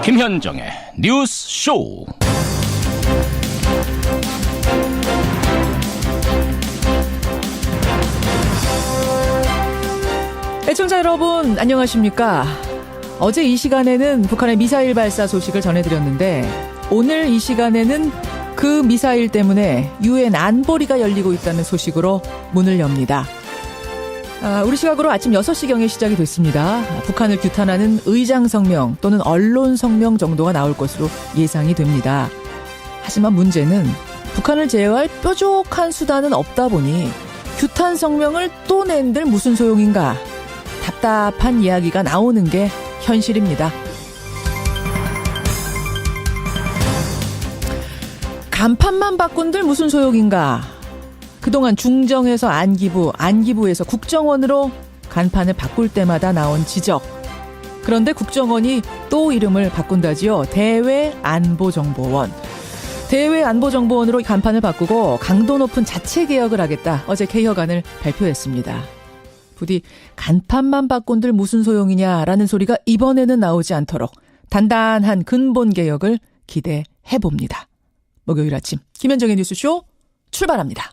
김현정의 뉴스 쇼. 애청자 여러분 안녕하십니까? 어제 이 시간에는 북한의 미사일 발사 소식을 전해드렸는데 오늘 이 시간에는 그 미사일 때문에 유엔 안보리가 열리고 있다는 소식으로 문을 엽니다. 우리 시각으로 아침 6시경에 시작이 됐습니다. 북한을 규탄하는 의장 성명 또는 언론 성명 정도가 나올 것으로 예상이 됩니다. 하지만 문제는 북한을 제어할 뾰족한 수단은 없다 보니 규탄 성명을 또 낸들 무슨 소용인가? 답답한 이야기가 나오는 게 현실입니다. 간판만 바꾼들 무슨 소용인가? 그동안 중정에서 안기부, 안기부에서 국정원으로 간판을 바꿀 때마다 나온 지적. 그런데 국정원이 또 이름을 바꾼다지요. 대외안보정보원. 대외안보정보원으로 간판을 바꾸고 강도 높은 자체 개혁을 하겠다. 어제 개혁안을 발표했습니다. 부디 간판만 바꾼들 무슨 소용이냐라는 소리가 이번에는 나오지 않도록 단단한 근본 개혁을 기대해봅니다. 목요일 아침 김현정의 뉴스쇼 출발합니다.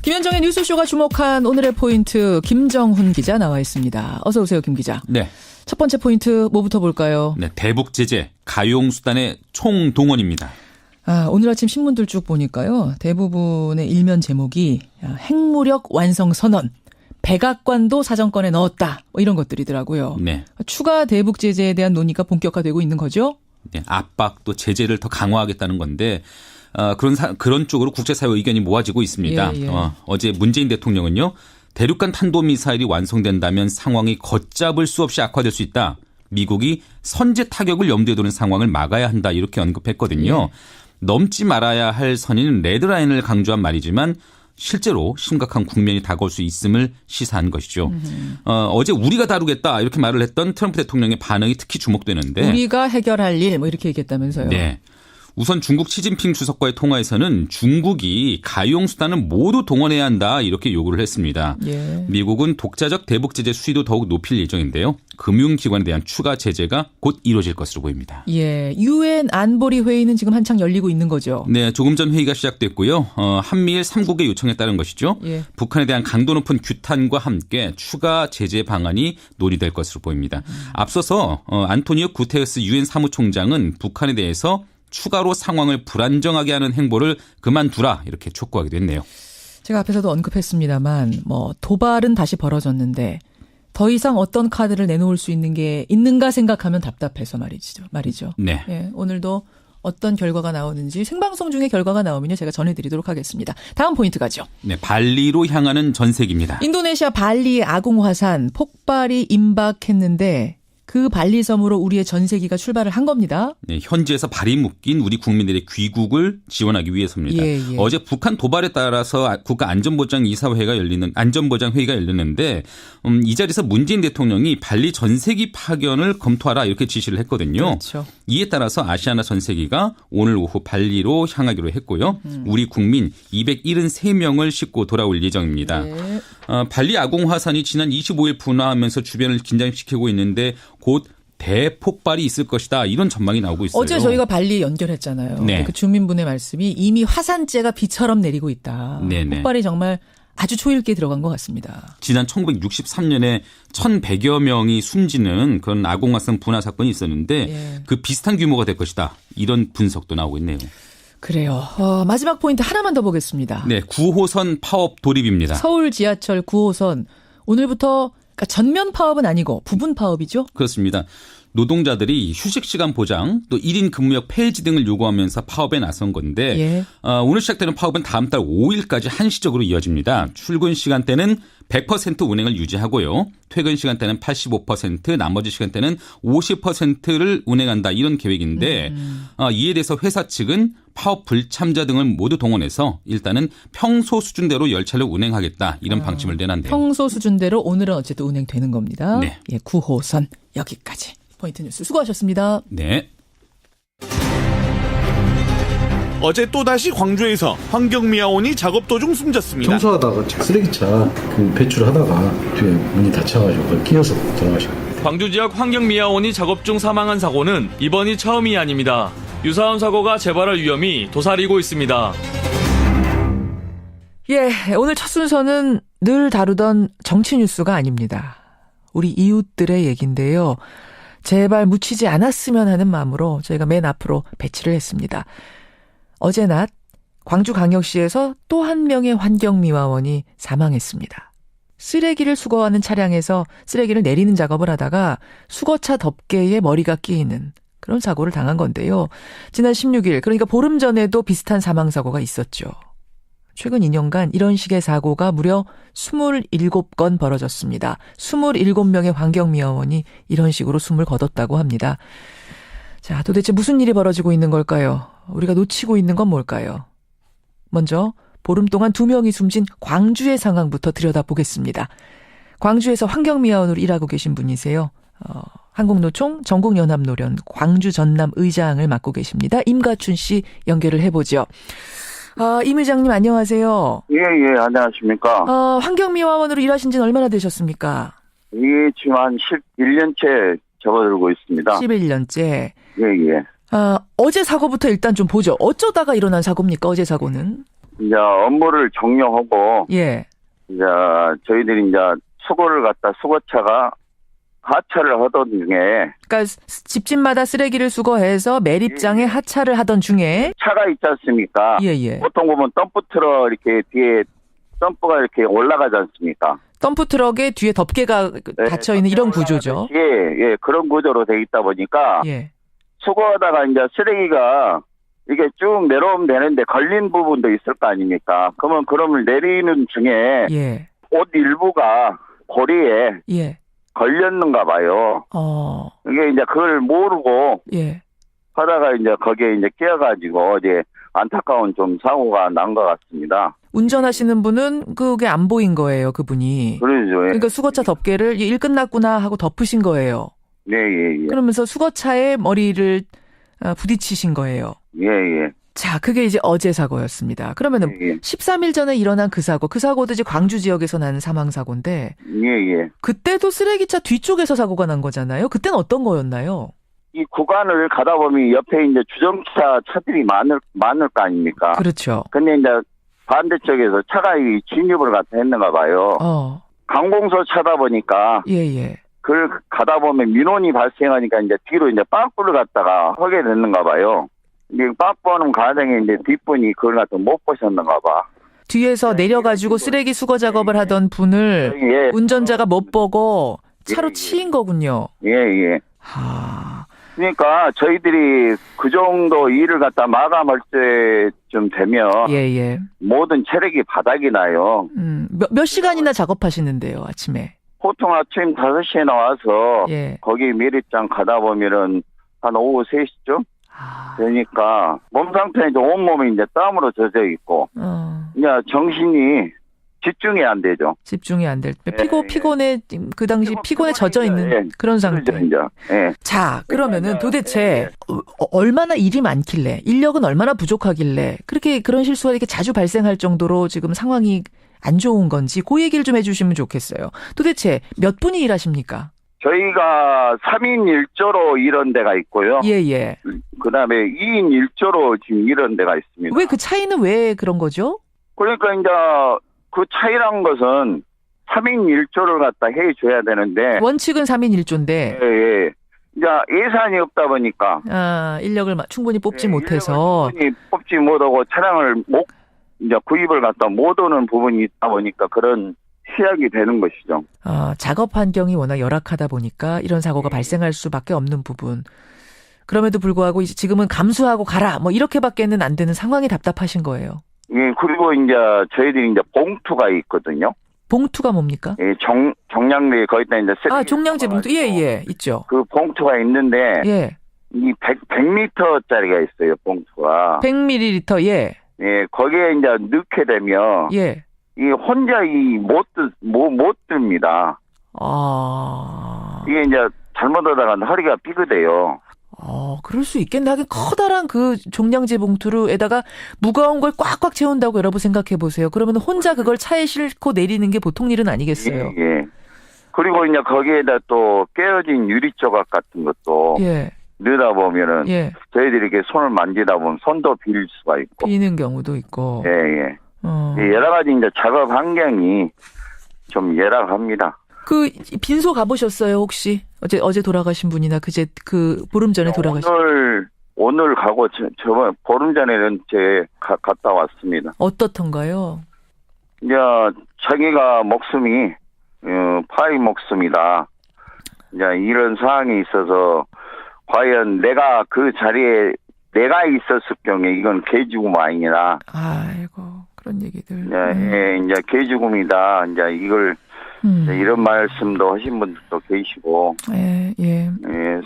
김현정의 뉴스쇼가 주목한 오늘의 포인트 김정훈 기자 나와 있습니다. 어서 오세요, 김 기자. 네. 첫 번째 포인트 뭐부터 볼까요? 네, 대북 제재 가용수단의 총동원입니다. 오늘 아침 신문들 쭉 보니까요. 대부분의 일면 제목이 핵무력 완성 선언, 백악관도 사정권에 넣었다. 뭐 이런 것들이더라고요. 네. 추가 대북 제재에 대한 논의가 본격화되고 있는 거죠? 네, 압박 또 제재를 더 강화하겠다는 건데 그런 쪽으로 국제사회 의견이 모아지고 있습니다. 예. 어제 문재인 대통령은요. 대륙간 탄도미사일이 완성된다면 상황이 걷잡을 수 없이 악화될 수 있다. 미국이 선제 타격을 염두에 두는 상황을 막아야 한다. 이렇게 언급했거든요. 예. 넘지 말아야 할 선인 레드라인을 강조한 말이지만 실제로 심각한 국면이 다가올 수 있음을 시사한 것이죠. 어제 우리가 다루겠다 이렇게 말을 했던 트럼프 대통령의 반응이 특히 주목되는데. 우리가 해결할 일 뭐 이렇게 얘기했다면서요. 네. 우선 중국 시진핑 주석과의 통화에서는 중국이 가용수단을 모두 동원해야 한다 이렇게 요구를 했습니다. 예. 미국은 독자적 대북 제재 수위도 더욱 높일 예정인데요. 금융기관에 대한 추가 제재가 곧 이루어질 것으로 보입니다. 예, 유엔 안보리 회의는 지금 한창 열리고 있는 거죠. 네, 조금 전 회의가 시작됐고요. 한미일 3국의 요청에 따른 것이죠. 예. 북한에 대한 강도 높은 규탄과 함께 추가 제재 방안이 논의될 것으로 보입니다. 앞서서 안토니오 구테레스 유엔 사무총장은 북한에 대해서 추가로 상황을 불안정하게 하는 행보를 그만두라 이렇게 촉구하기도 했네요. 제가 앞에서도 언급했습니다만 도발은 다시 벌어졌는데 더 이상 어떤 카드를 내놓을 수 있는 게 있는가 생각하면 답답해서 말이죠. 네. 예, 오늘도 어떤 결과가 나오는지 생방송 중에 결과가 나오면요 제가 전해드리도록 하겠습니다. 다음 포인트 가죠. 네, 발리로 향하는 전세기입니다. 인도네시아 발리 아궁화산 폭발이 임박했는데 그 발리섬으로 우리의 전세기가 출발을 한 겁니다. 네, 현지에서 발이 묶인 우리 국민들의 귀국을 지원하기 위해서입니다. 예. 어제 북한 도발에 따라서 국가안전보장이사회가 안전보장회의가 열리는데 이 자리에서 문재인 대통령이 발리 전세기 파견을 검토하라 이렇게 지시를 했거든요. 그렇죠. 이에 따라서 아시아나 전세기가 오늘 오후 발리로 향하기로 했고요. 우리 국민 273명을 싣고 돌아올 예정입니다. 네. 발리 아궁화산이 지난 25일 분화하면서 주변을 긴장시키고 있는데 곧 대폭발이 있을 것이다. 이런 전망이 나오고 있어요. 어제 저희가 발리 연결했잖아요. 네. 그 주민분의 말씀이 이미 화산재가 비처럼 내리고 있다. 네네. 폭발이 정말 아주 초읽게 들어간 것 같습니다. 지난 1963년에 1,100여 명이 숨지는 그런 아궁화산 분화 사건이 있었는데 예. 그 비슷한 규모가 될 것이다. 이런 분석도 나오고 있네요. 그래요. 마지막 포인트 하나만 더 보겠습니다. 네, 9호선 파업 돌입입니다. 서울 지하철 9호선 오늘부터 그러니까 전면 파업은 아니고 부분 파업이죠? 그렇습니다. 노동자들이 휴식시간 보장 또 1인 근무역 폐지 등을 요구하면서 파업에 나선 건데 예. 오늘 시작되는 파업은 다음 달 5일까지 한시적으로 이어집니다. 출근 시간대는 100% 운행을 유지하고요. 퇴근 시간대는 85%, 나머지 시간대는 50%를 운행한다 이런 계획인데 이에 대해서 회사 측은 파업 불참자 등을 모두 동원해서 일단은 평소 수준대로 열차를 운행하겠다 이런 방침을 내놨네요. 평소 수준대로 오늘은 어쨌든 운행되는 겁니다. 네. 예, 9호선 여기까지. 포인트 뉴스 수고하셨습니다. 네. 어제 또다시 광주에서 환경미화원이 작업 도중 숨졌습니다. 청소하다가 쓰레기차 배출하다가 뒤에 문이 닫혀가지고 끼어서 돌아가셨고. 광주 지역 환경미화원이 작업 중 사망한 사고는 이번이 처음이 아닙니다. 유사한 사고가 재발할 위험이 도사리고 있습니다. 예, 오늘 첫 순서는 늘 다루던 정치 뉴스가 아닙니다. 우리 이웃들의 얘기인데요. 제발 묻히지 않았으면 하는 마음으로 저희가 맨 앞으로 배치를 했습니다. 어제 낮 광주광역시에서 또 한 명의 환경미화원이 사망했습니다. 쓰레기를 수거하는 차량에서 쓰레기를 내리는 작업을 하다가 수거차 덮개에 머리가 끼이는 그런 사고를 당한 건데요. 지난 16일, 그러니까 보름 전에도 비슷한 사망사고가 있었죠. 최근 2년간 이런 식의 사고가 무려 27건 벌어졌습니다. 27명의 환경미화원이 이런 식으로 숨을 거뒀다고 합니다. 자, 도대체 무슨 일이 벌어지고 있는 걸까요? 우리가 놓치고 있는 건 뭘까요? 먼저 보름 동안 2명이 숨진 광주의 상황부터 들여다보겠습니다. 광주에서 환경미화원으로 일하고 계신 분이세요. 한국노총 전국연합노련 광주 전남 의장을 맡고 계십니다. 임가춘 씨 연결을 해보죠. 임 의장님 안녕하세요. 예, 안녕하십니까. 환경미화원으로 일하신 지는 얼마나 되셨습니까? 이게 지금 한 11년째 접어들고 있습니다. 11년째. 예. 어제 사고부터 일단 좀 보죠. 어쩌다가 일어난 사고입니까? 어제 사고는? 이제 업무를 종료하고, 예. 이제 저희들이 이제 수거차가 하차를 하던 중에. 그러니까 집집마다 쓰레기를 수거해서 매립장에 하차를 하던 중에. 차가 있지 않습니까? 예. 보통 보면 덤프트럭 이렇게 뒤에 덤프가 이렇게 올라가지 않습니까? 덤프트럭에 뒤에 덮개가 닫혀있는 이런 구조죠. 예, 그런 구조로 돼 있다 보니까. 예. 수거하다가 이제 쓰레기가 이게 쭉 내려오면 되는데 걸린 부분도 있을 거 아닙니까? 그러면 내리는 중에 예. 옷 일부가 고리에 예. 걸렸는가 봐요. 이게 이제 그걸 모르고 예. 하다가 이제 거기에 이제 끼어가지고 어제 안타까운 좀 사고가 난 것 같습니다. 운전하시는 분은 그게 안 보인 거예요, 그분이. 그러죠. 그러니까 수거차 덮개를 일 끝났구나 하고 덮으신 거예요. 예. 그러면서 수거차에 머리를 부딪히신 거예요. 예. 자, 그게 이제 어제 사고였습니다. 그러면은 예. 13일 전에 일어난 그 사고도 이제 광주 지역에서 난 사망사고인데. 예. 그때도 쓰레기차 뒤쪽에서 사고가 난 거잖아요. 그때는 어떤 거였나요? 이 구간을 가다 보면 옆에 이제 주정차 차들이 많을 거 아닙니까? 그렇죠. 근데 이제 반대쪽에서 차가 진입을 갖다 했는가 봐요. 관공서 차다 보니까. 예. 그걸 가다 보면 민원이 발생하니까 이제 뒤로 이제 빠꾸를 갖다가 하게 됐는가 봐요. 이제 빠꾸하는 과정에 이제 뒷분이 그걸 갖다 못 보셨는가 봐. 뒤에서 내려가지고 쓰레기 수거 작업을 하던 분을 운전자가 못 보고 차로 치인 거군요. 예. 그러니까 저희들이 그 정도 일을 갖다 마감할 때쯤 되면 예. 모든 체력이 바닥이 나요. 몇 시간이나 작업하시는데요, 아침에? 보통 아침 5시에 나와서 예. 거기 매립장 가다 보면은 한 오후 3시쯤 되니까 몸 상태는 이제 온몸이 이제 땀으로 젖어 있고 이제 정신이 집중이 안 되죠. 집중이 안 될 때 피곤해 그 당시 피곤에 젖어 있는 그런 상태. 예. 자, 그러면은 도대체 얼마나 일이 많길래 인력은 얼마나 부족하길래 그런 실수가 이렇게 자주 발생할 정도로 지금 상황이 안 좋은 건지 그 얘기를 좀 해주시면 좋겠어요. 도대체 몇 분이 일하십니까? 저희가 3인 1조로 이런 데가 있고요. 예. 그다음에 2인 1조로 지금 이런 데가 있습니다. 왜 그 차이는 왜 그런 거죠? 그러니까 이제 그 차이란 것은 3인 1조를 갖다 해줘야 되는데 원칙은 3인 1조인데 예. 이제 예산이 없다 보니까 인력을 충분히 뽑지 못해서 충분히 뽑지 못하고 차량을 이제 구입을 갖다 못 오는 부분이 있다 보니까 그런 시약이 되는 것이죠. 작업 환경이 워낙 열악하다 보니까 이런 사고가 발생할 수밖에 없는 부분. 그럼에도 불구하고 이제 지금은 감수하고 가라 뭐 이렇게밖에는 안 되는 상황이 답답하신 거예요. 예, 그리고 이제 저희들이 이제 봉투가 있거든요. 봉투가 뭡니까? 예, 종량제 거기다 이제 종량제 봉투 예, 있죠. 그 봉투가 있는데 예. 이 100리터짜리가 있어요, 봉투가. 100ml 예. 예, 거기에 이제 넣게 되면 예. 이 혼자 못 듭니다. 아. 이게 이제 잘못하다가 허리가 삐그대요. 그럴 수 있겠네. 하긴 커다란 그 종량제 봉투로에다가 무거운 걸 꽉꽉 채운다고 여러분 생각해 보세요. 그러면 혼자 그걸 차에 싣고 내리는 게 보통 일은 아니겠어요. 예. 그리고 이제 거기에다 또 깨어진 유리 조각 같은 것도 예. 넣다 보면은 예. 저희들이 이렇게 손을 만지다 보면 손도 빌 수가 있고. 비는 경우도 있고. 예. 여러 가지 이제 작업 환경이 좀 열악합니다. 그 빈소 가보셨어요 혹시? 어제 돌아가신 분이나 그 보름 전에 돌아가신. 오늘 가고 저번 보름 전에는 갔다 왔습니다. 어떻던가요? 이제 자기가 목숨이 파이 목숨이다. 이제 이런 상황이 있어서 과연 내가 그 자리에 내가 있었을 경우에 이건 개죽음 아니냐. 아이고 그런 얘기들. 이제 개죽음이다. 이제 이걸 이런 말씀도 하신 분들도 계시고,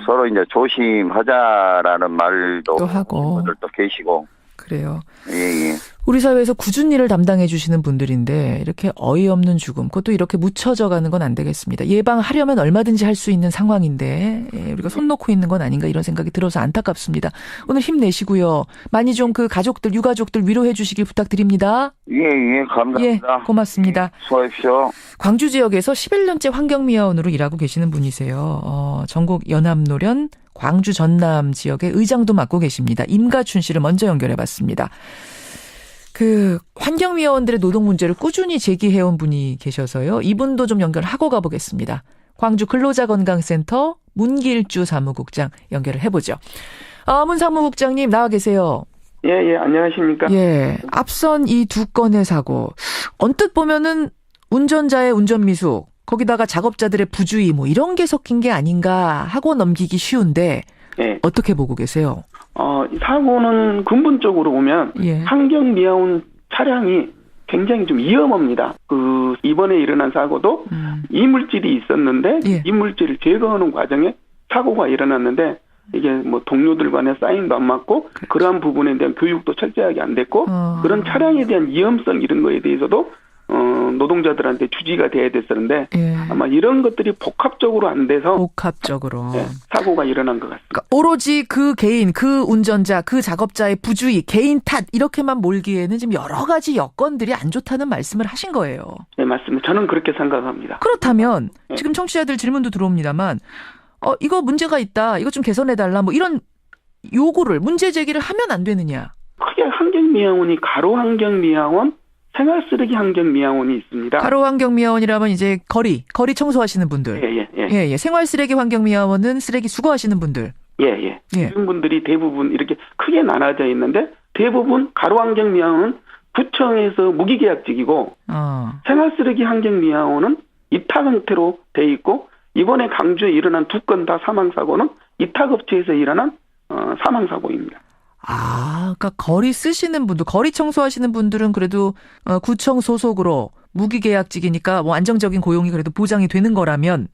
서로 이제 조심하자라는 말도 또 하고 분들도 계시고. 그래요. 예. 우리 사회에서 굳은 일을 담당해 주시는 분들인데 이렇게 어이없는 죽음, 그것도 이렇게 묻혀져 가는 건 안 되겠습니다. 예방하려면 얼마든지 할 수 있는 상황인데 우리가 손 놓고 있는 건 아닌가 이런 생각이 들어서 안타깝습니다. 오늘 힘내시고요. 많이 좀 그 가족들, 유가족들 위로해 주시길 부탁드립니다. 예, 감사합니다. 예, 고맙습니다. 수고하십시오. 광주 지역에서 11년째 환경미화원으로 일하고 계시는 분이세요. 전국 연합노련 광주 전남 지역의 의장도 맡고 계십니다. 임가춘 씨를 먼저 연결해봤습니다. 그 환경미화원들의 노동 문제를 꾸준히 제기해온 분이 계셔서요. 이분도 좀 연결하고 가보겠습니다. 광주 근로자건강센터 문길주 사무국장 연결을 해보죠. 문 사무국장님 나와 계세요. 예, 안녕하십니까. 예, 앞선 이 두 건의 사고 언뜻 보면은 운전자의 운전미숙 거기다가 작업자들의 부주의 뭐 이런 게 섞인 게 아닌가 하고 넘기기 쉬운데 어떻게 보고 계세요? 이 사고는 근본적으로 보면 환경미화원 차량이 굉장히 좀 위험합니다. 이번에 일어난 사고도 이물질이 있었는데 이물질을 제거하는 과정에 사고가 일어났는데 이게 뭐 동료들 간의 사인도 안 맞고 그러한 부분에 대한 교육도 철저하게 안 됐고 그런 차량에 대한 위험성 이런 거에 대해서도 노동자들한테 주지가 돼야 됐었는데 아마 이런 것들이 복합적으로 안 돼서 사고가 일어난 것 같습니다. 그러니까 오로지 그 개인, 그 운전자, 그 작업자의 부주의, 개인 탓 이렇게만 몰기에는 지금 여러 가지 여건들이 안 좋다는 말씀을 하신 거예요. 네, 맞습니다. 저는 그렇게 생각합니다. 그렇다면 지금 청취자들 질문도 들어옵니다만 이거 문제가 있다. 이거 좀 개선해달라. 뭐 이런 요구를 문제 제기를 하면 안 되느냐. 크게 환경미화원이 가로환경미화원 생활쓰레기 환경미화원이 있습니다. 가로환경미화원이라면 이제 거리 청소하시는 분들. 예. 생활쓰레기 환경미화원은 쓰레기 수거하시는 분들. 예. 이런 분들이 대부분 이렇게 크게 나눠져 있는데 대부분 가로환경미화원은 구청에서 무기계약직이고 생활쓰레기 환경미화원은 이탁 형태로 돼 있고 이번에 강주에 일어난 두 건 다 사망사고는 이탁업체에서 일어난 사망사고입니다. 그러니까 거리 쓰시는 분들, 거리 청소하시는 분들은 그래도 구청 소속으로 무기계약직이니까 뭐 안정적인 고용이 그래도 보장이 되는 거라면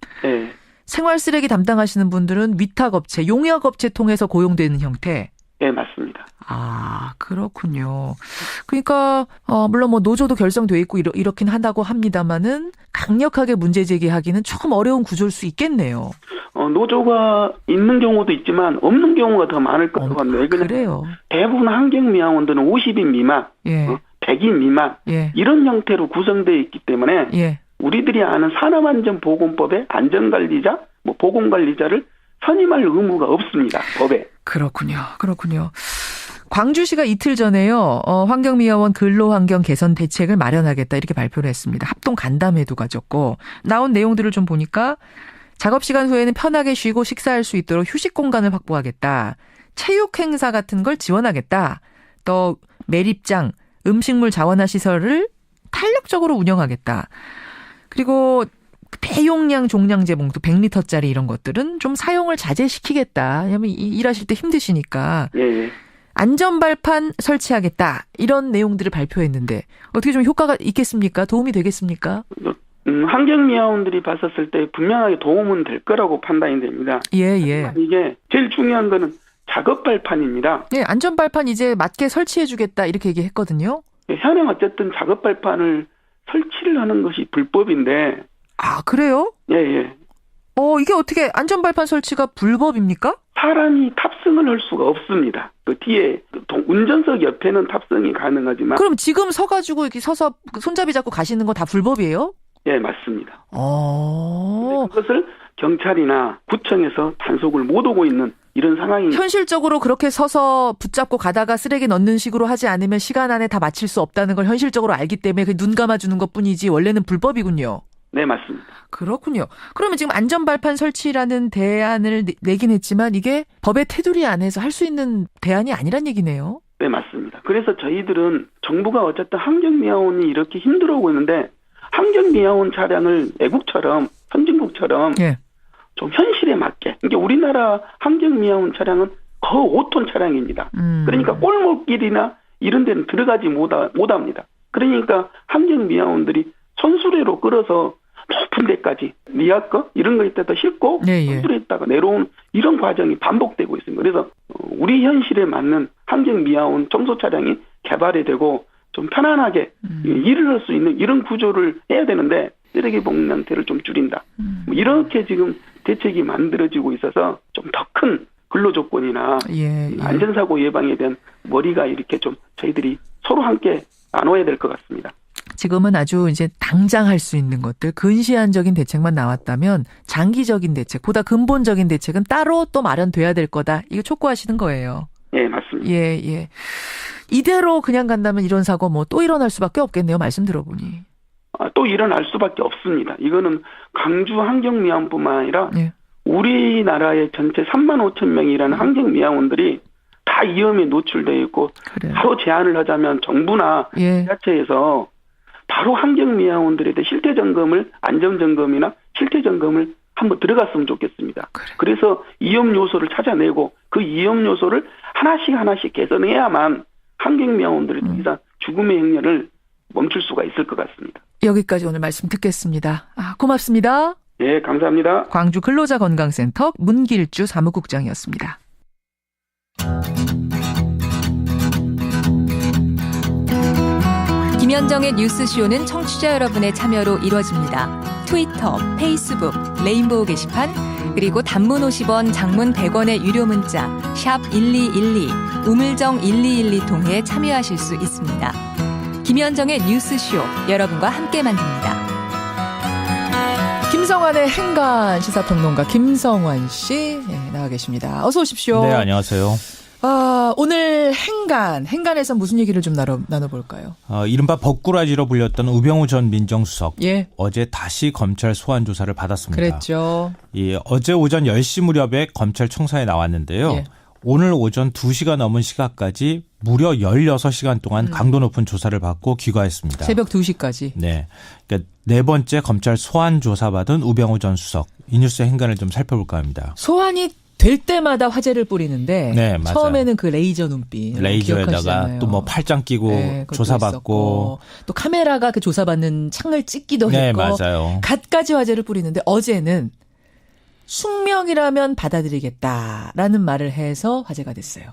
생활쓰레기 담당하시는 분들은 위탁업체, 용역업체 통해서 고용되는 형태. 네, 맞습니다. 그렇군요. 그러니까 물론 뭐 노조도 결성돼 있고 이렇긴 한다고 합니다만은 강력하게 문제 제기하기는 조금 어려운 구조일 수 있겠네요. 노조가 있는 경우도 있지만 없는 경우가 더 많을 것 같네요. 그래요. 대부분 환경미화원들은 50인 미만, 100인 미만 이런 형태로 구성되어 있기 때문에 우리들이 아는 산업안전보건법의 안전관리자, 보건관리자를 선임할 의무가 없습니다. 법에. 그렇군요. 광주시가 이틀 전에요. 환경미화원 근로환경 개선 대책을 마련하겠다 이렇게 발표를 했습니다. 합동 간담회도 가졌고 나온 내용들을 좀 보니까 작업시간 후에는 편하게 쉬고 식사할 수 있도록 휴식 공간을 확보하겠다. 체육 행사 같은 걸 지원하겠다. 또 매립장, 음식물 자원화 시설을 탄력적으로 운영하겠다. 그리고 대용량 종량제 봉투 100리터짜리 이런 것들은 좀 사용을 자제시키겠다. 왜냐하면 일하실 때 힘드시니까. 안전발판 설치하겠다. 이런 내용들을 발표했는데 어떻게 좀 효과가 있겠습니까? 도움이 되겠습니까? 환경미화원들이 봤었을 때 분명하게 도움은 될 거라고 판단이 됩니다. 이게 제일 중요한 거는 작업발판입니다. 안전발판 이제 맞게 설치해주겠다 이렇게 얘기했거든요. 현행 어쨌든 작업발판을 설치를 하는 것이 불법인데. 그래요? 예. 이게 어떻게 안전발판 설치가 불법입니까? 사람이 탑승을 할 수가 없습니다. 그 뒤에 운전석 옆에는 탑승이 가능하지만. 그럼 지금 서가지고 이렇게 서서 손잡이 잡고 가시는 거 다 불법이에요? 예, 맞습니다. 근데 그것을 경찰이나 구청에서 단속을 못 오고 있는 이런 상황입니다. 현실적으로 그렇게 서서 붙잡고 가다가 쓰레기 넣는 식으로 하지 않으면 시간 안에 다 마칠 수 없다는 걸 현실적으로 알기 때문에 눈 감아주는 것뿐이지 원래는 불법이군요. 네, 맞습니다. 그렇군요. 그러면 지금 안전발판 설치라는 대안을 내긴 했지만 이게 법의 테두리 안에서 할 수 있는 대안이 아니란 얘기네요. 네, 맞습니다. 그래서 저희들은 정부가 어쨌든 환경미화원이 이렇게 힘들어오고 있는데 환경미화원 차량을 외국처럼 선진국처럼 예. 좀 현실에 맞게. 그러니까 우리나라 환경미화원 차량은 거의 5톤 차량입니다. 그러니까 골목길이나 이런 데는 들어가지 못합니다. 그러니까 환경미화원들이 손수레로 끌어서 높은 데까지 리아커 이런 거에다가 싣고 손수레에다가 내려온 이런 과정이 반복되고 있습니다. 그래서 우리 현실에 맞는 환경미화원 청소 차량이 개발이 되고 좀 편안하게 일을 할 수 있는 이런 구조를 해야 되는데 쓰레기 봉낭태를 좀 줄인다. 이렇게 지금 대책이 만들어지고 있어서 좀 더 큰 근로조건이나 안전사고 예방에 대한 머리가 이렇게 좀 저희들이 서로 함께 나눠야 될 것 같습니다. 지금은 아주 이제 당장 할 수 있는 것들, 근시안적인 대책만 나왔다면 장기적인 대책, 보다 근본적인 대책은 따로 또 마련돼야 될 거다. 이거 촉구하시는 거예요. 예, 맞습니다. 예. 이대로 그냥 간다면 이런 사고 뭐 또 일어날 수밖에 없겠네요. 말씀 들어보니. 또 일어날 수밖에 없습니다. 이거는 강주 환경미화원뿐만 아니라 우리나라의 전체 3만 5천 명이라는 환경미화원들이 다 위험에 노출되어 있고 그래요. 바로 제안을 하자면 정부나 지자체에서 바로 환경미화원들에 대해 실태점검을 안전점검이나 실태점검을 한번 들어갔으면 좋겠습니다. 그래서 위험 요소를 찾아내고 그 위험 요소를 하나씩 개선해야만 환경미화원들이 더 이상 죽음의 행렬을 멈출 수가 있을 것 같습니다. 여기까지 오늘 말씀 듣겠습니다. 고맙습니다. 네, 감사합니다. 광주 근로자건강센터 문길주 사무국장이었습니다. 김현정의 뉴스쇼는 청취자 여러분의 참여로 이루어집니다. 트위터, 페이스북, 레인보우 게시판, 그리고 단문 50원, 장문 100원의 유료 문자 샵 1212, 우물정 1212 통해 참여하실 수 있습니다. 김현정의 뉴스쇼, 여러분과 함께 만듭니다. 김성환의 행간 시사평론가 김성환 씨 나와 계십니다. 어서 오십시오. 네, 안녕하세요. 오늘 행간에서 무슨 얘기를 좀 나눠볼까요? 이른바 법꾸라지로 불렸던 우병우 전 민정수석. 어제 다시 검찰 소환 조사를 받았습니다. 그랬죠. 어제 오전 10시 무렵에 검찰 청사에 나왔는데요. 오늘 오전 2시가 넘은 시각까지 무려 16시간 동안 강도 높은 조사를 받고 귀가했습니다. 새벽 2시까지. 네. 그러니까 네 번째 검찰 소환 조사받은 우병우 전 수석. 이 뉴스의 행간을 좀 살펴볼까 합니다. 소환이 될 때마다 화제를 뿌리는데 맞아요. 처음에는 그 레이저 눈빛 레이저에다가 또 뭐 팔짱 끼고 조사받고 또 카메라가 그 조사받는 창을 찍기도 했고 맞아요. 갖가지 화제를 뿌리는데 어제는 숙명이라면 받아들이겠다라는 말을 해서 화제가 됐어요.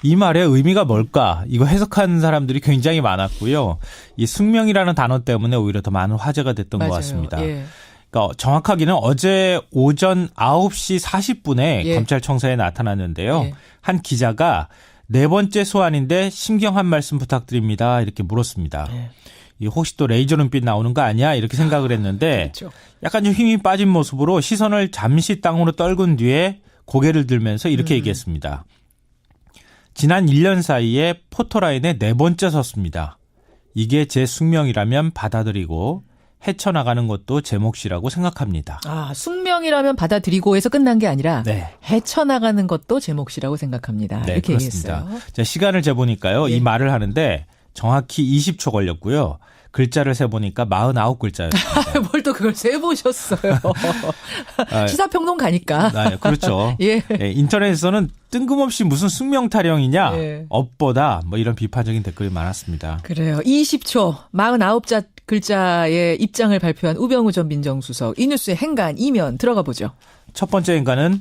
이 말의 의미가 뭘까? 이거 해석하는 사람들이 굉장히 많았고요. 이 숙명이라는 단어 때문에 오히려 더 많은 화제가 됐던 것 같습니다. 그러니까 정확하게는 어제 오전 9시 40분에 검찰청사에 나타났는데요. 한 기자가 네 번째 소환인데 심경한 말씀 부탁드립니다. 이렇게 물었습니다. 혹시 또 레이저 눈빛 나오는 거 아니야? 이렇게 생각을 했는데 약간 좀 힘이 빠진 모습으로 시선을 잠시 땅으로 떨군 뒤에 고개를 들면서 이렇게 얘기했습니다. 지난 1년 사이에 포토라인에 네 번째 섰습니다. 이게 제 숙명이라면 받아들이고 헤쳐나가는 것도 제 몫이라고 생각합니다. 숙명이라면 받아들이고 해서 끝난 게 아니라 헤쳐나가는 것도 제 몫이라고 생각합니다. 이렇게 그렇습니다. 얘기했어요. 자, 시간을 재보니까요. 이 말을 하는데 정확히 20초 걸렸고요. 글자를 세보니까 49글자였습니다. 뭘 또 그걸 세보셨어요. 시사평론 가니까. 그렇죠. 인터넷에서는 뜬금없이 무슨 숙명 타령이냐, 업보다 뭐 이런 비판적인 댓글이 많았습니다. 그래요. 20초 49글자의 입장을 발표한 우병우 전 민정수석. 이 뉴스의 행간 이면 들어가 보죠. 첫 번째 행간은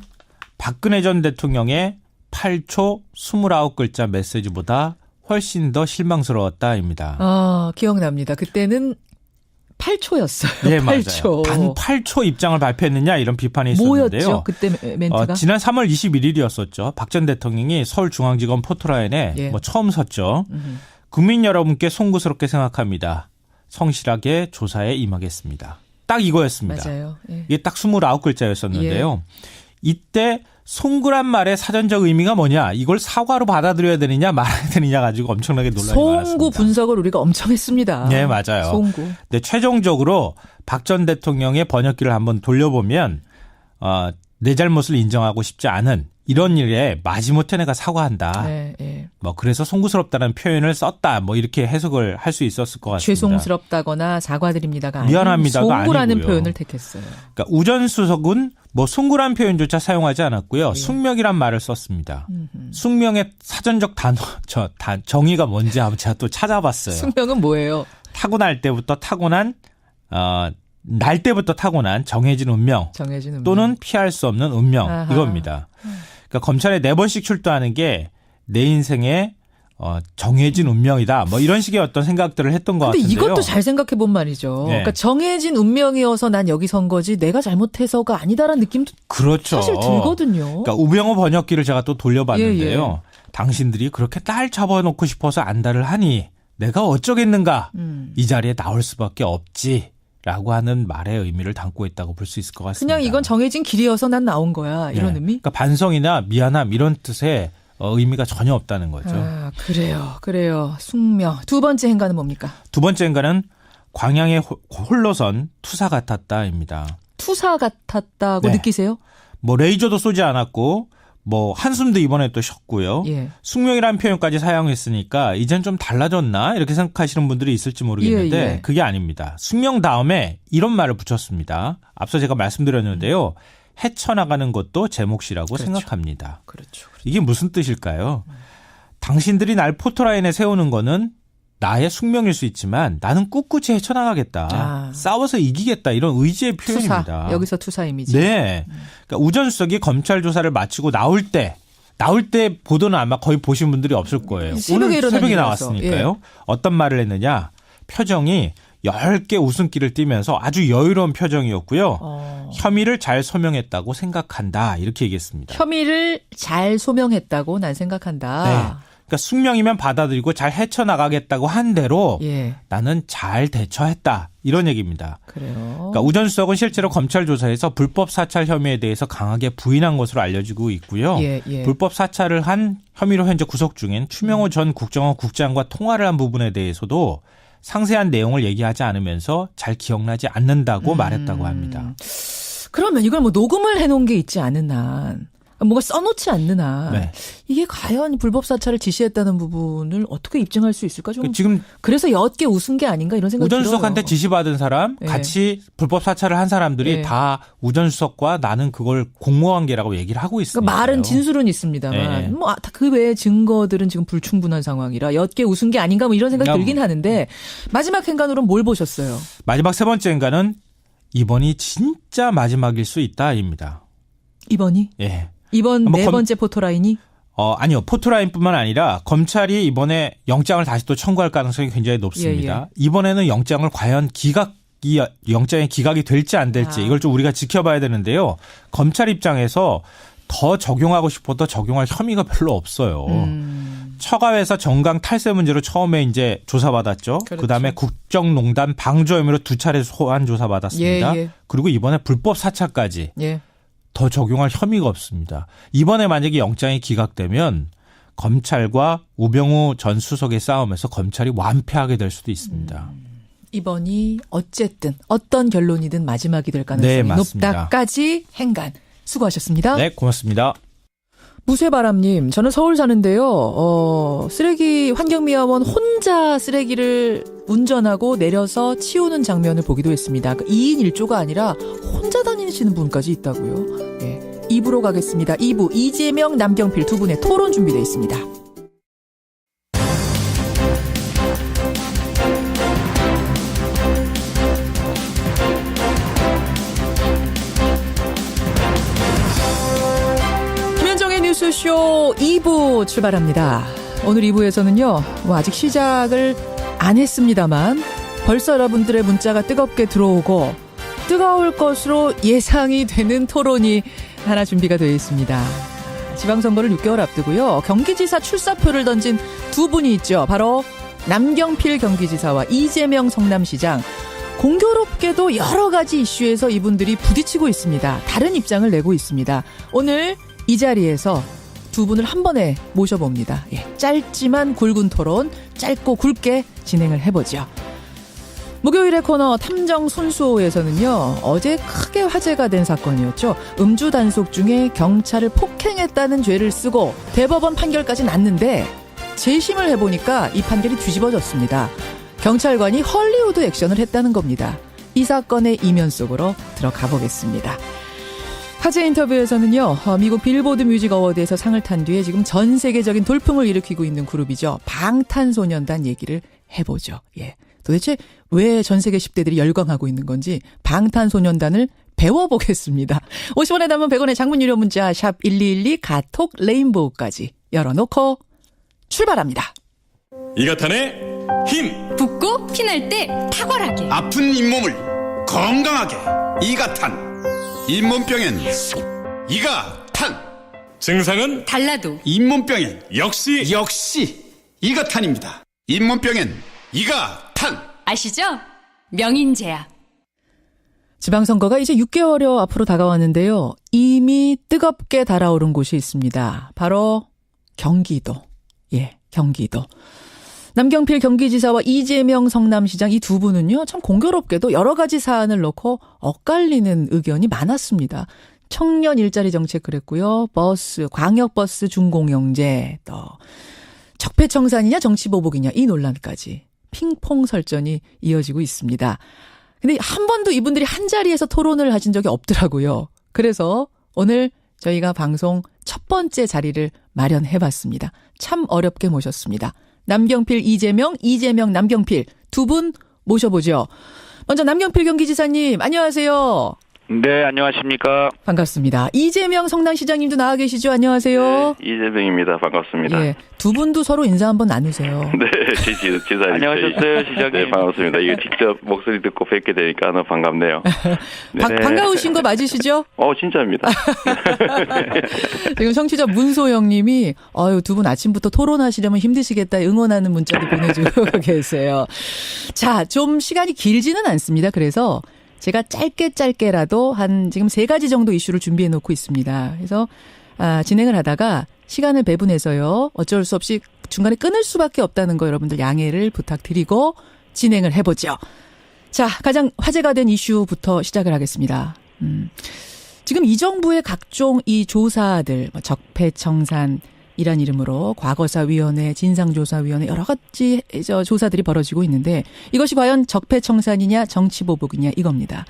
박근혜 전 대통령의 8초 29글자 메시지보다 훨씬 더 실망스러웠다입니다. 기억납니다. 그때는 8초였어요. 네, 8초. 맞아요. 단 8초 입장을 발표했느냐 이런 비판이 있었는데요. 뭐였죠? 그때 멘트가? 지난 3월 21일이었었죠. 박 전 대통령이 서울중앙지검 포토라인에 처음 섰죠. 국민 여러분께 송구스럽게 생각합니다. 성실하게 조사에 임하겠습니다. 딱 이거였습니다. 맞아요. 예. 이게 딱 29글자였었는데요. 이때 송구란 말의 사전적 의미가 뭐냐, 이걸 사과로 받아들여야 되느냐 말아야 되느냐 가지고 엄청나게 논란이 많았습니다. 송구 분석을 우리가 엄청 했습니다. 네, 맞아요. 송구. 근데 최종적으로 박 전 대통령의 번역기를 한번 돌려보면 내 잘못을 인정하고 싶지 않은 이런 일에 마지못해 내가 사과한다. 네, 네. 뭐 그래서 송구스럽다는 표현을 썼다. 뭐 이렇게 해석을 할 수 있었을 것 같습니다. 죄송스럽다거나 사과드립니다가 아니고 미안합니다가 송구라는 아니고요. 표현을 택했어요. 그러니까 우전 수석은 뭐 송구란 표현조차 사용하지 않았고요. 숙명이란 말을 썼습니다. 숙명의 사전적 정의가 뭔지 한번 제가 또 찾아봤어요. 숙명은 뭐예요? 타고날 때부터 타고난 날 때부터 타고난 정해진 운명, 또는 피할 수 없는 운명. 아하. 이겁니다. 그러니까 검찰에 4번씩 출두하는 게 내 인생의 정해진 운명이다. 뭐 이런 식의 어떤 생각들을 했던 것 같은데요. 근데 이것도 잘 생각해 본 말이죠. 네. 그러니까 정해진 운명이어서 난 여기 선 거지 내가 잘못해서가 아니다라는 느낌도 그렇죠. 사실 들거든요. 그러니까 우병우 번역기를 제가 또 돌려봤는데요. 당신들이 그렇게 날 잡아놓고 싶어서 안달을 하니 내가 어쩌겠는가. 이 자리에 나올 수밖에 없지. 라고 하는 말의 의미를 담고 있다고 볼 수 있을 것 같습니다. 그냥 이건 정해진 길이어서 난 나온 거야. 이런 의미? 그러니까 반성이나 미안함 이런 뜻의 의미가 전혀 없다는 거죠. 아, 그래요. 숙명. 두 번째 행간은 뭡니까? 두 번째 행간은 광양에 홀로선 투사 같았다입니다. 투사 같았다고 느끼세요? 뭐 레이저도 쏘지 않았고 뭐 한숨도 이번에 또 쉬었고요. 숙명이라는 표현까지 사용했으니까 이젠 좀 달라졌나 이렇게 생각하시는 분들이 있을지 모르겠는데 그게 아닙니다. 숙명 다음에 이런 말을 붙였습니다. 앞서 제가 말씀드렸는데요. 헤쳐나가는 것도 제 몫이라고 생각합니다. 그렇죠. 이게 무슨 뜻일까요? 당신들이 날 포토라인에 세우는 거는 나의 숙명일 수 있지만 나는 꿋꿋이 헤쳐나가겠다. 싸워서 이기겠다. 이런 의지의 표현입니다. 투사. 여기서 투사 이미지. 네. 그러니까 우전 수석이 검찰 조사를 마치고 나올 때 보도는 아마 거의 보신 분들이 없을 거예요. 오늘 새벽에 나왔으니까요. 어떤 말을 했느냐. 표정이 10개 웃음기를 띠면서 아주 여유로운 표정이었고요. 혐의를 잘 소명했다고 생각한다. 이렇게 얘기했습니다. 혐의를 잘 소명했다고 난 생각한다. 네. 그러니까 숙명이면 받아들이고 잘 헤쳐나가겠다고 한 대로 나는 잘 대처했다. 이런 얘기입니다. 그래요. 그러니까 우전 수석은 실제로 검찰 조사에서 불법 사찰 혐의에 대해서 강하게 부인한 것으로 알려지고 있고요. 불법 사찰을 한 혐의로 현재 구속 중인 추명호 전 국정원 국장과 통화를 한 부분에 대해서도 상세한 내용을 얘기하지 않으면서 잘 기억나지 않는다고 말했다고 합니다. 그러면 이걸 뭐 녹음을 해놓은 게 있지 않은 한 뭔가 써놓지 않는 한 이게 과연 불법 사찰을 지시했다는 부분을 어떻게 입증할 수 있을까? 좀 지금 그래서 옅게 웃은 게 아닌가 이런 생각이 들어요. 우전 수석한테 지시받은 사람, 같이 불법 사찰을 한 사람들이 다 우전 수석과 나는 그걸 공모관계라고 얘기를 하고 있습니다. 그러니까 말은 진술은 있습니다만 뭐 그 외의 증거들은 지금 불충분한 상황이라 옅게 웃은 게 아닌가 뭐 이런 생각이 들긴 하는데 마지막 행간으로는 뭘 보셨어요? 마지막 세 번째 행간은 이번이 진짜 마지막일 수 있다입니다. 이번이? 이번 네 번째 포토라인이? 아니요. 포토라인뿐만 아니라 검찰이 이번에 영장을 다시 또 청구할 가능성이 굉장히 높습니다. 이번에는 영장을 과연 영장의 기각이 될지 안 될지 이걸 좀 우리가 지켜봐야 되는데요. 검찰 입장에서 더 적용하고 싶어도 적용할 혐의가 별로 없어요. 처가회사 정강 탈세 문제로 처음에 이제 조사받았죠. 그다음에 국정농단 방조 혐의로 2차례 소환 조사받았습니다. 그리고 이번에 불법 사찰까지. 더 적용할 혐의가 없습니다. 이번에 만약에 영장이 기각되면 검찰과 우병우 전 수석의 싸움에서 검찰이 완패하게 될 수도 있습니다. 이번이 어쨌든 어떤 결론이든 마지막이 될 가능성이 높다까지 행간. 수고하셨습니다. 네, 고맙습니다. 무쇠바람님, 저는 서울 사는데요. 쓰레기 환경미화원 혼자 쓰레기를 운전하고 내려서 치우는 장면을 보기도 했습니다. 2인 1조가 아니라 혼자 다니시는 분까지 있다고요. 2부로 가겠습니다. 2부 이재명, 남경필 두 분의 토론 준비되어 있습니다. 뉴스쇼 2부 출발합니다. 오늘 2부에서는요, 아직 시작을 안 했습니다만 벌써 여러분들의 문자가 뜨겁게 들어오고 뜨거울 것으로 예상이 되는 토론이 하나 준비가 되어 있습니다. 지방선거를 6개월 앞두고요. 경기지사 출사표를 던진 두 분이 있죠. 바로 남경필 경기지사와 이재명 성남시장. 공교롭게도 여러 가지 이슈에서 이분들이 부딪히고 있습니다. 다른 입장을 내고 있습니다. 오늘 이 자리에서 두 분을 한 번에 모셔봅니다. 짧지만 굵은 토론, 짧고 굵게 진행을 해보죠. 목요일의 코너 탐정 손수호에서는요. 어제 크게 화제가 된 사건이었죠. 음주 단속 중에 경찰을 폭행했다는 죄를 쓰고 대법원 판결까지 났는데 재심을 해보니까 이 판결이 뒤집어졌습니다. 경찰관이 헐리우드 액션을 했다는 겁니다. 이 사건의 이면 속으로 들어가 보겠습니다. 화제 인터뷰에서는요. 미국 빌보드 뮤직 어워드에서 상을 탄 뒤에 지금 전 세계적인 돌풍을 일으키고 있는 그룹이죠. 방탄소년단 얘기를 해보죠. 도대체 왜 전 세계 10대들이 열광하고 있는 건지 방탄소년단을 배워보겠습니다. 50원에 담은 100원의 장문 유료 문자 샵 1212 가톡 레인보우까지 열어놓고 출발합니다. 이가탄의 힘! 붓고 피날 때 탁월하게 아픈 잇몸을 건강하게 이가탄! 잇몸병엔 이가탄! 증상은 달라도 잇몸병엔 역시 이가탄입니다. 잇몸병엔 이가탄! 아시죠? 명인제약. 지방선거가 이제 6개월여 앞으로 다가왔는데요. 이미 뜨겁게 달아오른 곳이 있습니다. 바로 경기도. 경기도. 남경필 경기지사와 이재명 성남시장 이 두 분은요. 참 공교롭게도 여러 가지 사안을 놓고 엇갈리는 의견이 많았습니다. 청년 일자리 정책 그랬고요. 버스, 광역버스 준공영제, 또 적폐청산이냐 정치보복이냐 이 논란까지 핑퐁 설전이 이어지고 있습니다. 근데 한 번도 이분들이 한 자리에서 토론을 하신 적이 없더라고요. 그래서 오늘 저희가 방송 첫 번째 자리를 마련해봤습니다. 참 어렵게 모셨습니다. 남경필, 이재명, 남경필 두 분 모셔보죠. 먼저 남경필 경기지사님 안녕하세요. 네, 안녕하십니까. 반갑습니다. 이재명 성남시장님도 나와 계시죠? 안녕하세요. 네, 이재명입니다. 반갑습니다. 두 분도 서로 인사 한번 나누세요. 네, 지사님. 안녕하셨어요, 시장님. 네, 반갑습니다. 이게 직접 목소리 듣고 뵙게 되니까 너무 반갑네요. 네. 반가우신 거 맞으시죠? 진짜입니다. 지금 청취자 문소영님이 두 분 아침부터 토론하시려면 힘드시겠다 응원하는 문자도 보내주고 계세요. 자, 좀 시간이 길지는 않습니다. 그래서 제가 짧게라도 한 지금 3가지 정도 이슈를 준비해 놓고 있습니다. 그래서 진행을 하다가 시간을 배분해서요. 어쩔 수 없이 중간에 끊을 수밖에 없다는 거 여러분들 양해를 부탁드리고 진행을 해보죠. 자, 가장 화제가 된 이슈부터 시작을 하겠습니다. 지금 이 정부의 각종 이 조사들, 적폐청산 이란 이름으로 과거사위원회, 진상조사위원회 여러 가지 조사들이 벌어지고 있는데 이것이 과연 적폐청산이냐 정치보복이냐 이겁니다.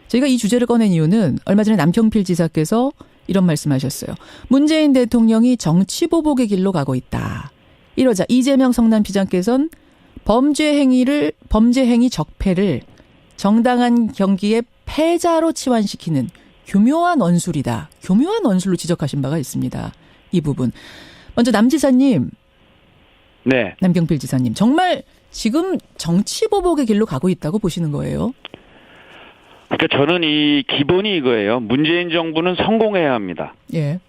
저희가 이 주제를 꺼낸 이유는 얼마 전에 남경필 지사께서 이런 말씀하셨어요. 문재인 대통령이 정치보복의 길로 가고 있다. 이러자 이재명 성남시장께서는 범죄 행위 적폐를 정당한 경기의 패자로 치환시키는 교묘한 언술이다. 교묘한 언술로 지적하신 바가 있습니다. 이 부분. 먼저 남 지사님. 네. 남경필 지사님. 정말 지금 정치보복의 길로 가고 있다고 보시는 거예요? 그러니까 저는 이 기본이 이거예요. 문재인 정부는 성공해야 합니다. 예.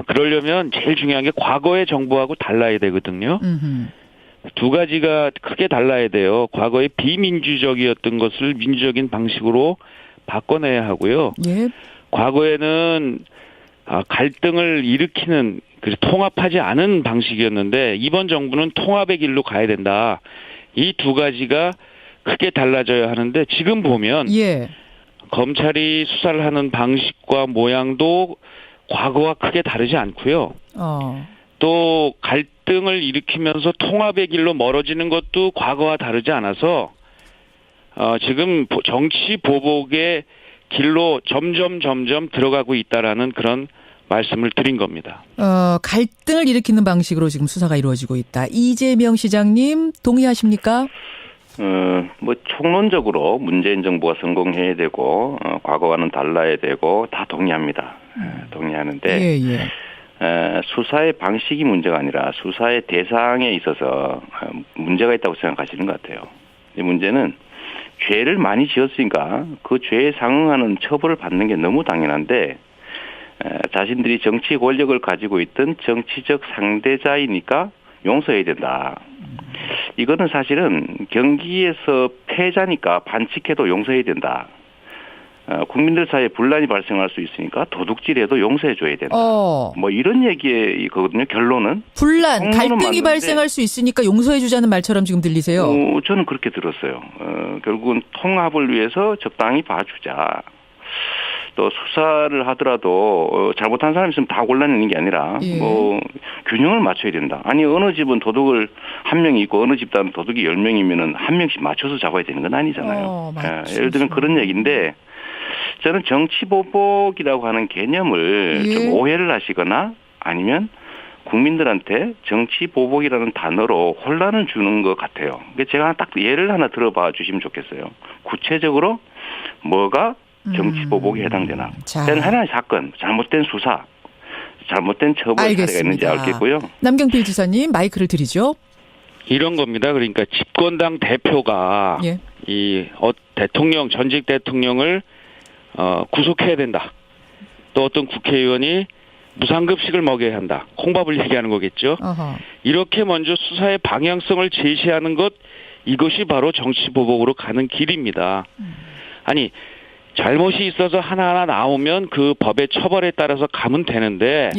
그러려면 제일 중요한 게 과거의 정부하고 달라야 되거든요. 두 가지가 크게 달라야 돼요. 과거에 비민주적이었던 것을 민주적인 방식으로 바꿔내야 하고요. 예. 과거에는 갈등을 일으키는 통합하지 않은 방식이었는데 이번 정부는 통합의 길로 가야 된다. 이 두 가지가 크게 달라져야 하는데 지금 보면 검찰이 수사를 하는 방식과 모양도 과거와 크게 다르지 않고요. 또 갈등을 일으키면서 통합의 길로 멀어지는 것도 과거와 다르지 않아서 지금 정치 보복의 길로 점점 들어가고 있다라는 그런 말씀을 드린 겁니다. 갈등을 일으키는 방식으로 지금 수사가 이루어지고 있다. 이재명 시장님 동의하십니까? 총론적으로 문재인 정부가 성공해야 되고 과거와는 달라야 되고 다 동의합니다. 동의하는데 수사의 방식이 문제가 아니라 수사의 대상에 있어서 문제가 있다고 생각하시는 것 같아요. 이 문제는 죄를 많이 지었으니까 그 죄에 상응하는 처벌을 받는 게 너무 당연한데 자신들이 정치 권력을 가지고 있던 정치적 상대자이니까 용서해야 된다. 이거는 사실은 경기에서 패자니까 반칙해도 용서해야 된다. 국민들 사이에 분란이 발생할 수 있으니까 도둑질해도 용서해줘야 된다. 뭐 이런 얘기거든요. 결론은. 분란, 갈등이 맞는데, 발생할 수 있으니까 용서해주자는 말처럼 지금 들리세요. 저는 그렇게 들었어요. 결국은 통합을 위해서 적당히 봐주자. 또 수사를 하더라도 잘못한 사람이 있으면 다 골라내는 게 아니라 뭐 균형을 맞춰야 된다. 아니 어느 집은 도둑을 한 명이 있고 어느 집단은 도둑이 10명이면은 한 명씩 맞춰서 잡아야 되는 건 아니잖아요. 예를 들면 그런 얘기인데 저는 정치보복이라고 하는 개념을 좀 오해를 하시거나 아니면 국민들한테 정치보복이라는 단어로 혼란을 주는 것 같아요. 제가 딱 예를 하나 들어봐 주시면 좋겠어요. 구체적으로 뭐가 정치보복에 해당되나. 때는 하나의 사건, 잘못된 수사, 잘못된 처벌 사례가 있는지 알겠고요. 남경필 지사님 마이크를 드리죠. 이런 겁니다. 그러니까 집권당 대표가 대통령, 전직 대통령을 구속해야 된다. 또 어떤 국회의원이 무상급식을 먹여야 한다. 콩밥을 얘기하는 거겠죠. 이렇게 먼저 수사의 방향성을 제시하는 것, 이것이 바로 정치보복으로 가는 길입니다. 아니 잘못이 있어서 하나하나 나오면 그 법의 처벌에 따라서 가면 되는데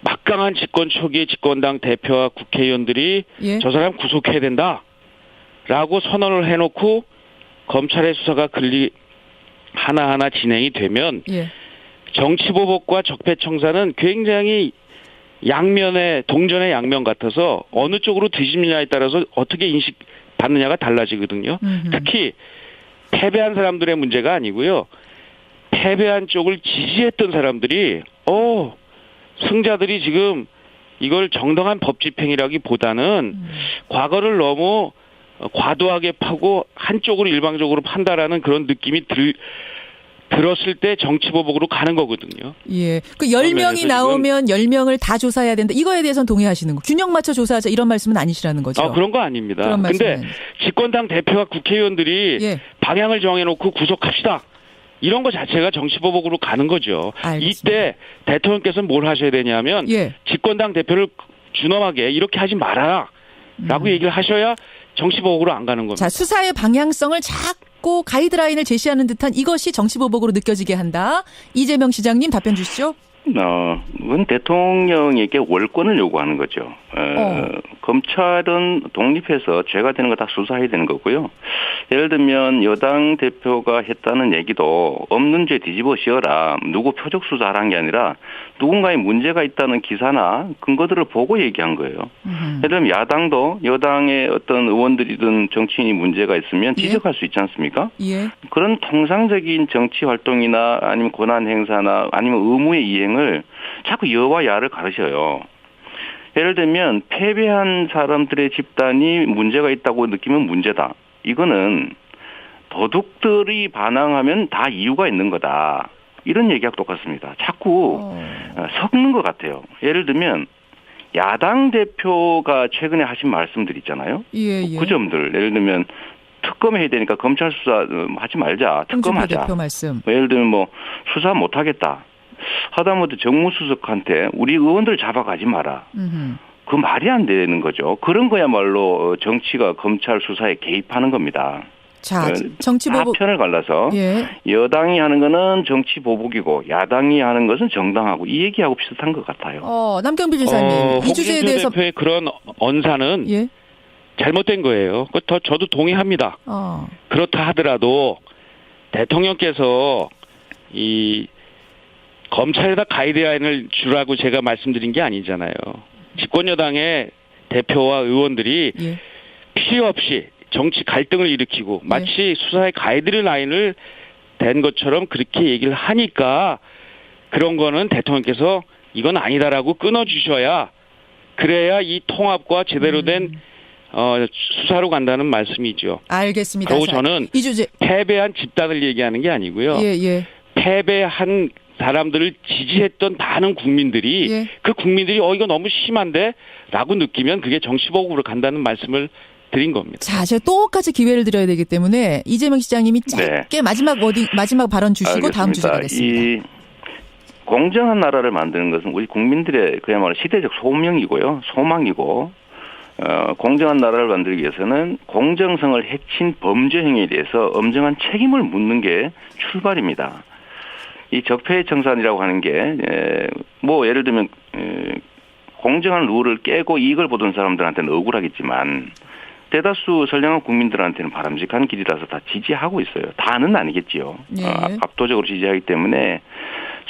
막강한 집권 초기에 집권당 대표와 국회의원들이 저 사람 구속해야 된다라고 선언을 해놓고 검찰의 수사가 하나하나 진행이 되면 정치보복과 적폐청산은 굉장히 동전의 양면 같아서 어느 쪽으로 뒤집느냐에 따라서 어떻게 인식받느냐가 달라지거든요. 특히 패배한 사람들의 문제가 아니고요. 패배한 쪽을 지지했던 사람들이 승자들이 지금 이걸 정당한 법 집행이라기보다는 과거를 너무 과도하게 파고 한쪽으로 일방적으로 판다라는 그런 느낌이 들었을 때 정치보복으로 가는 거거든요. 그 10명이 나오면 10명을 다 조사해야 된다. 이거에 대해서는 동의하시는 거. 균형 맞춰 조사하자 이런 말씀은 아니시라는 거죠. 그런 거 아닙니다. 그런데 집권당 대표와 국회의원들이 방향을 정해놓고 구속합시다. 이런 거 자체가 정치보복으로 가는 거죠. 알겠습니다. 이때 대통령께서는 뭘 하셔야 되냐면 집권당 대표를 준엄하게 이렇게 하지 마라 라고 얘기를 하셔야 정치보복으로 안 가는 겁니다. 자, 수사의 방향성을 자꾸 가이드라인을 제시하는 듯한 이것이 정치보복으로 느껴지게 한다. 이재명 시장님 답변 주시죠. 그건 대통령에게 월권을 요구하는 거죠. 검찰은 독립해서 죄가 되는 거 다 수사해야 되는 거고요. 예를 들면 여당 대표가 했다는 얘기도 없는 죄 뒤집어 씌워라. 누구 표적 수사하라는 게 아니라 누군가의 문제가 있다는 기사나 근거들을 보고 얘기한 거예요. 예를 들면 야당도 여당의 어떤 의원들이든 정치인이 문제가 있으면 지적할 수 있지 않습니까? 그런 통상적인 정치 활동이나 아니면 권한 행사나 아니면 의무의 이행을 자꾸 여와 야를 가르쳐요. 예를 들면 패배한 사람들의 집단이 문제가 있다고 느끼면 문제다. 이거는 도둑들이 반항하면 다 이유가 있는 거다. 이런 얘기하고 똑같습니다. 자꾸 섞는 것 같아요. 예를 들면 야당 대표가 최근에 하신 말씀들 있잖아요. 그 점들 예를 들면 특검해야 되니까 검찰 수사 하지 말자. 특검하자. 대표 말씀. 예를 들면 뭐 수사 못하겠다. 하다못해 정무수석한테 우리 의원들 잡아가지 마라. 그 말이 안 되는 거죠. 그런 거야말로 정치가 검찰 수사에 개입하는 겁니다. 자, 정치보복. 편을 갈라서 여당이 하는 거는 정치보복이고 야당이 하는 것은 정당하고 이 얘기하고 비슷한 것 같아요. 남경필 지사님. 이 주제에 대해서. 대표의 그런 언사는 잘못된 거예요. 저도 동의합니다. 그렇다 하더라도 대통령께서 이 검찰에다 가이드라인을 주라고 제가 말씀드린 게 아니잖아요. 집권여당의 대표와 의원들이 필요 없이 정치 갈등을 일으키고 마치 수사의 가이드라인을 댄 것처럼 그렇게 얘기를 하니까 그런 거는 대통령께서 이건 아니다라고 끊어주셔야 그래야 이 통합과 제대로 된 수사로 간다는 말씀이죠. 알겠습니다. 그리고 저는 이 주제. 패배한 집단을 얘기하는 게 아니고요. 패배한 사람들을 지지했던 많은 국민들이 그 국민들이 이거 너무 심한데 라고 느끼면 그게 정치보복으로 간다는 말씀을 드린 겁니다. 자, 제가 똑같이 기회를 드려야 되기 때문에 이재명 시장님이 짧게 마지막 발언 주시고 알겠습니다. 다음 주제 가겠습니다. 이 공정한 나라를 만드는 것은 우리 국민들의 그야말로 시대적 소명이고요. 소망이고 공정한 나라를 만들기 위해서는 공정성을 해친 범죄 행위에 대해서 엄정한 책임을 묻는 게 출발입니다. 이 적폐청산이라고 하는 게 뭐 예를 들면 공정한 룰을 깨고 이익을 보던 사람들한테는 억울하겠지만 대다수 선량한 국민들한테는 바람직한 길이라서 다 지지하고 있어요. 다는 아니겠지요. 네. 압도적으로 지지하기 때문에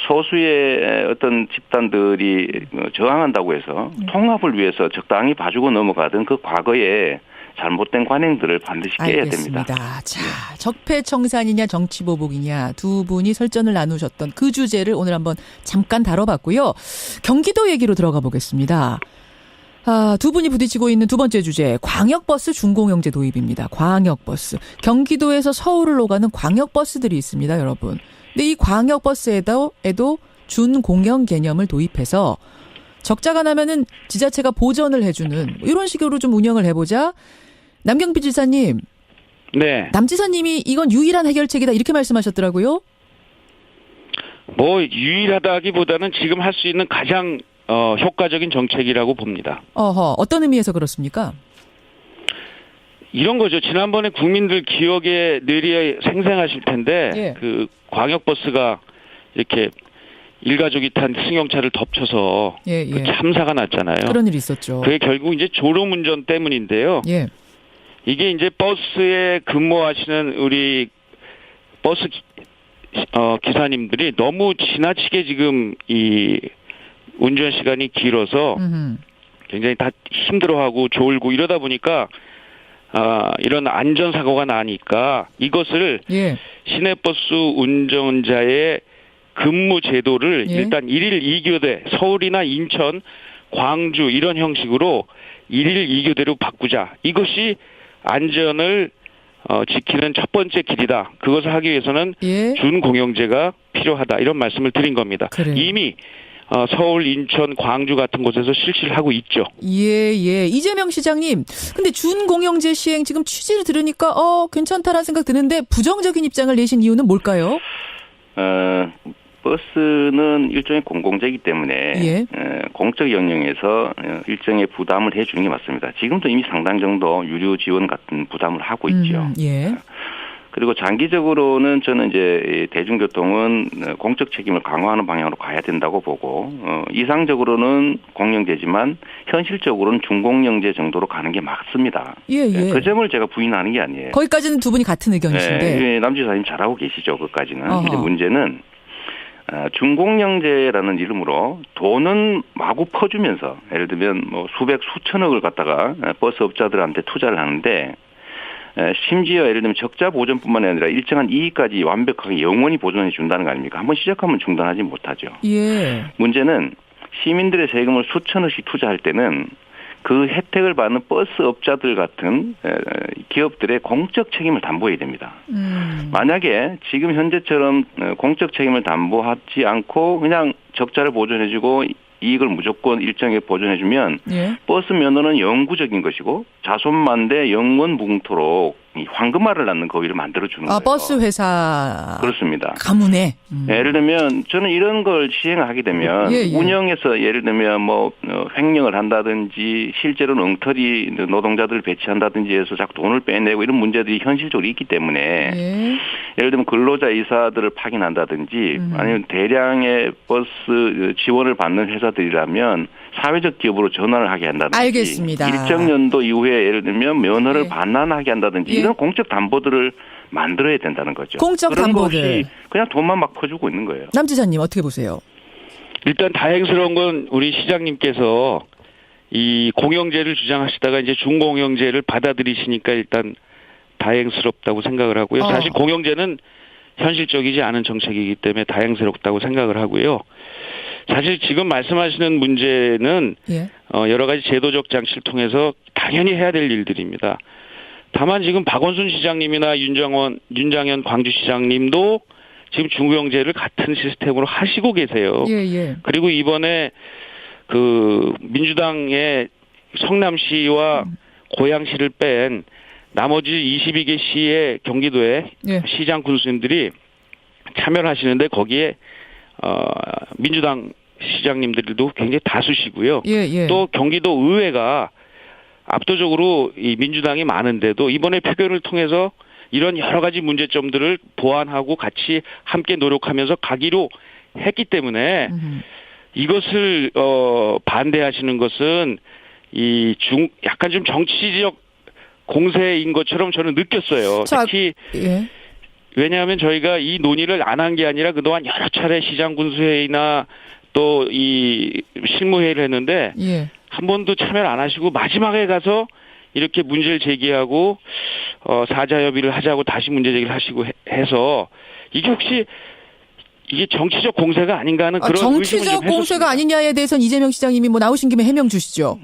소수의 어떤 집단들이 저항한다고 해서 통합을 위해서 적당히 봐주고 넘어가던 그 과거에 잘못된 관행들을 반드시 깨야 됩니다. 자, 적폐청산이냐 정치보복이냐 두 분이 설전을 나누셨던 그 주제를 오늘 한번 잠깐 다뤄봤고요. 경기도 얘기로 들어가 보겠습니다. 두 분이 부딪히고 있는 두 번째 주제, 광역버스 준공영제 도입입니다. 광역버스. 경기도에서 서울을 오가는 광역버스들이 있습니다, 여러분. 근데 이 광역버스에도 준공영 개념을 도입해서 적자가 나면은 지자체가 보전을 해주는 이런 식으로 좀 운영을 해보자. 남경필 지사님. 네. 남 지사님이 이건 유일한 해결책이다 이렇게 말씀하셨더라고요. 뭐 유일하다기보다는 지금 할 수 있는 가장 효과적인 정책이라고 봅니다. 어떤 의미에서 그렇습니까? 이런 거죠. 지난번에 국민들 기억에 늘 생생하실 텐데 그 광역버스가 이렇게 일가족이 탄 승용차를 덮쳐서 그 참사가 났잖아요. 그런 일이 있었죠. 그게 결국 이제 졸음운전 때문인데요. 이게 이제 버스에 근무하시는 우리 버스 기사님들이 너무 지나치게 지금 이 운전 시간이 길어서 굉장히 다 힘들어하고 졸고 이러다 보니까 이런 안전사고가 나니까 이것을 시내버스 운전자의 근무 제도를 일단 1일 2교대 서울이나 인천, 광주 이런 형식으로 1일 2교대로 바꾸자. 이것이 안전을 지키는 첫 번째 길이다. 그것을 하기 위해서는 준공영제가 필요하다. 이런 말씀을 드린 겁니다. 이미 서울, 인천, 광주 같은 곳에서 실시를 하고 있죠. 이재명 시장님, 근데 준공영제 시행 지금 취지를 들으니까 괜찮다라는 생각 드는데 부정적인 입장을 내신 이유는 뭘까요? 버스는 일종의 공공재이기 때문에 공적 영역에서 일정의 부담을 해주는 게 맞습니다. 지금도 이미 상당 정도 유료 지원 같은 부담을 하고 있죠. 그리고 장기적으로는 저는 이제 대중교통은 공적 책임을 강화하는 방향으로 가야 된다고 보고 이상적으로는 공영제지만 현실적으로는 준공영제 정도로 가는 게 맞습니다. 그 점을 제가 부인하는 게 아니에요. 거기까지는 두 분이 같은 의견이신데. 남 지사님 잘하고 계시죠. 그까지는. 근데 문제는 준공영제라는 이름으로 돈은 마구 퍼주면서 예를 들면 뭐 수백 수천억을 갖다가 버스업자들한테 투자를 하는데 심지어 예를 들면 적자 보전뿐만 아니라 일정한 이익까지 완벽하게 영원히 보존해 준다는 거 아닙니까? 한번 시작하면 중단하지 못하죠. 문제는 시민들의 세금을 수천억씩 투자할 때는 그 혜택을 받는 버스업자들 같은 기업들의 공적 책임을 담보해야 됩니다. 만약에 지금 현재처럼 공적 책임을 담보하지 않고 그냥 적자를 보존해주고 이익을 무조건 일정에 보존해주면 버스 면허는 영구적인 것이고 자손만대 영원무궁토록 황금알을 낳는 거위를 만들어주는 거예요. 버스 회사. 그렇습니다. 가문에. 예를 들면 저는 이런 걸 시행을 하게 되면 운영에서 예를 들면 뭐 횡령을 한다든지 실제로는 엉터리 노동자들을 배치한다든지 해서 자꾸 돈을 빼내고 이런 문제들이 현실적으로 있기 때문에 예를 들면 근로자 이사들을 파견한다든지 아니면 대량의 버스 지원을 받는 회사들이라면 사회적 기업으로 전환을 하게 한다든지 알겠습니다. 일정 연도 이후에 예를 들면 면허를 반환하게 한다든지 이런 공적 담보들을 만들어야 된다는 거죠. 공적 그런 담보들. 거 없이 그냥 돈만 막 퍼주고 있는 거예요. 남 지사님 어떻게 보세요? 일단 다행스러운 건 우리 시장님께서 이 공영제를 주장하시다가 이제 준공영제를 받아들이시니까 일단 다행스럽다고 생각을 하고요. 사실 공영제는 현실적이지 않은 정책이기 때문에 다행스럽다고 생각을 하고요. 사실 지금 말씀하시는 문제는 여러 가지 제도적 장치를 통해서 당연히 해야 될 일들입니다. 다만 지금 박원순 시장님이나 윤장현 광주시장님도 지금 준공영제를 같은 시스템으로 하시고 계세요. 그리고 이번에 그 민주당의 성남시와 고양시를 뺀 나머지 22개 시의 경기도의 예. 시장 군수님들이 참여를 하시는데 거기에 민주당 시장님들도 굉장히 다수시고요. 예, 예. 또 경기도 의회가 압도적으로 이 민주당이 많은데도 이번에 표결을 통해서 이런 여러 가지 문제점들을 보완하고 같이 함께 노력하면서 가기로 했기 때문에 이것을 반대하시는 것은 약간 좀 정치적 공세인 것처럼 저는 느꼈어요. 자, 특히 예. 왜냐하면 저희가 이 논의를 안 한 게 아니라 그동안 여러 차례 시장 군수회의나 또 이 실무회의를 했는데 예. 한 번도 참여를 안 하시고 마지막에 가서 이렇게 문제를 제기하고 사자협의를 하자고 다시 문제 제기를 하시고 해서 이게 혹시 이게 정치적 공세가 아닌가 하는 그런 정치적 공세가 아니냐에 대해서는 이재명 시장님이 뭐 나오신 김에 해명 주시죠.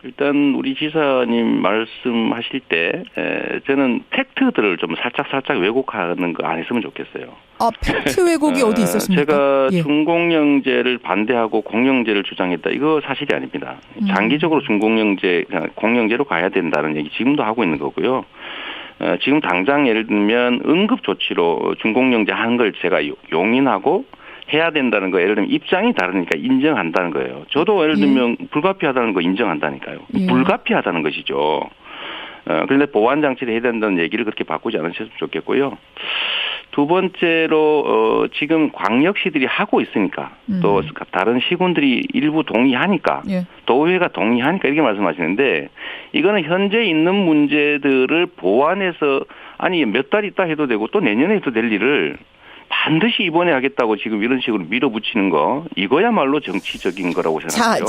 일단 우리 지사님 말씀하실 때 저는 팩트들을 좀 살짝 왜곡하는 거 안 했으면 좋겠어요. 아, 팩트 왜곡이 어디 있었습니까? 제가 예. 중공영제를 반대하고 공영제를 주장했다. 이거 사실이 아닙니다. 장기적으로 공영제로 가야 된다는 얘기 지금도 하고 있는 거고요. 지금 당장 예를 들면 응급조치로 중공영제 하는 걸 제가 용인하고 해야 된다는 거 예를 들면 입장이 다르니까 인정한다는 거예요. 저도 예를 들면 불가피하다는 거 인정한다니까요. 불가피하다는 것이죠. 그런데 보완 장치를 해야 된다는 얘기를 그렇게 바꾸지 않으셨으면 좋겠고요. 두 번째로 지금 광역시들이 하고 있으니까 또 다른 시군들이 일부 동의하니까 도의회가 동의하니까 이렇게 말씀하시는데 이거는 현재 있는 문제들을 보완해서 아니 몇 달 있다 해도 되고 또 내년에 해도 될 일을 반드시 이번에 하겠다고 지금 이런 식으로 밀어붙이는 거 이거야말로 정치적인 거라고 생각해요.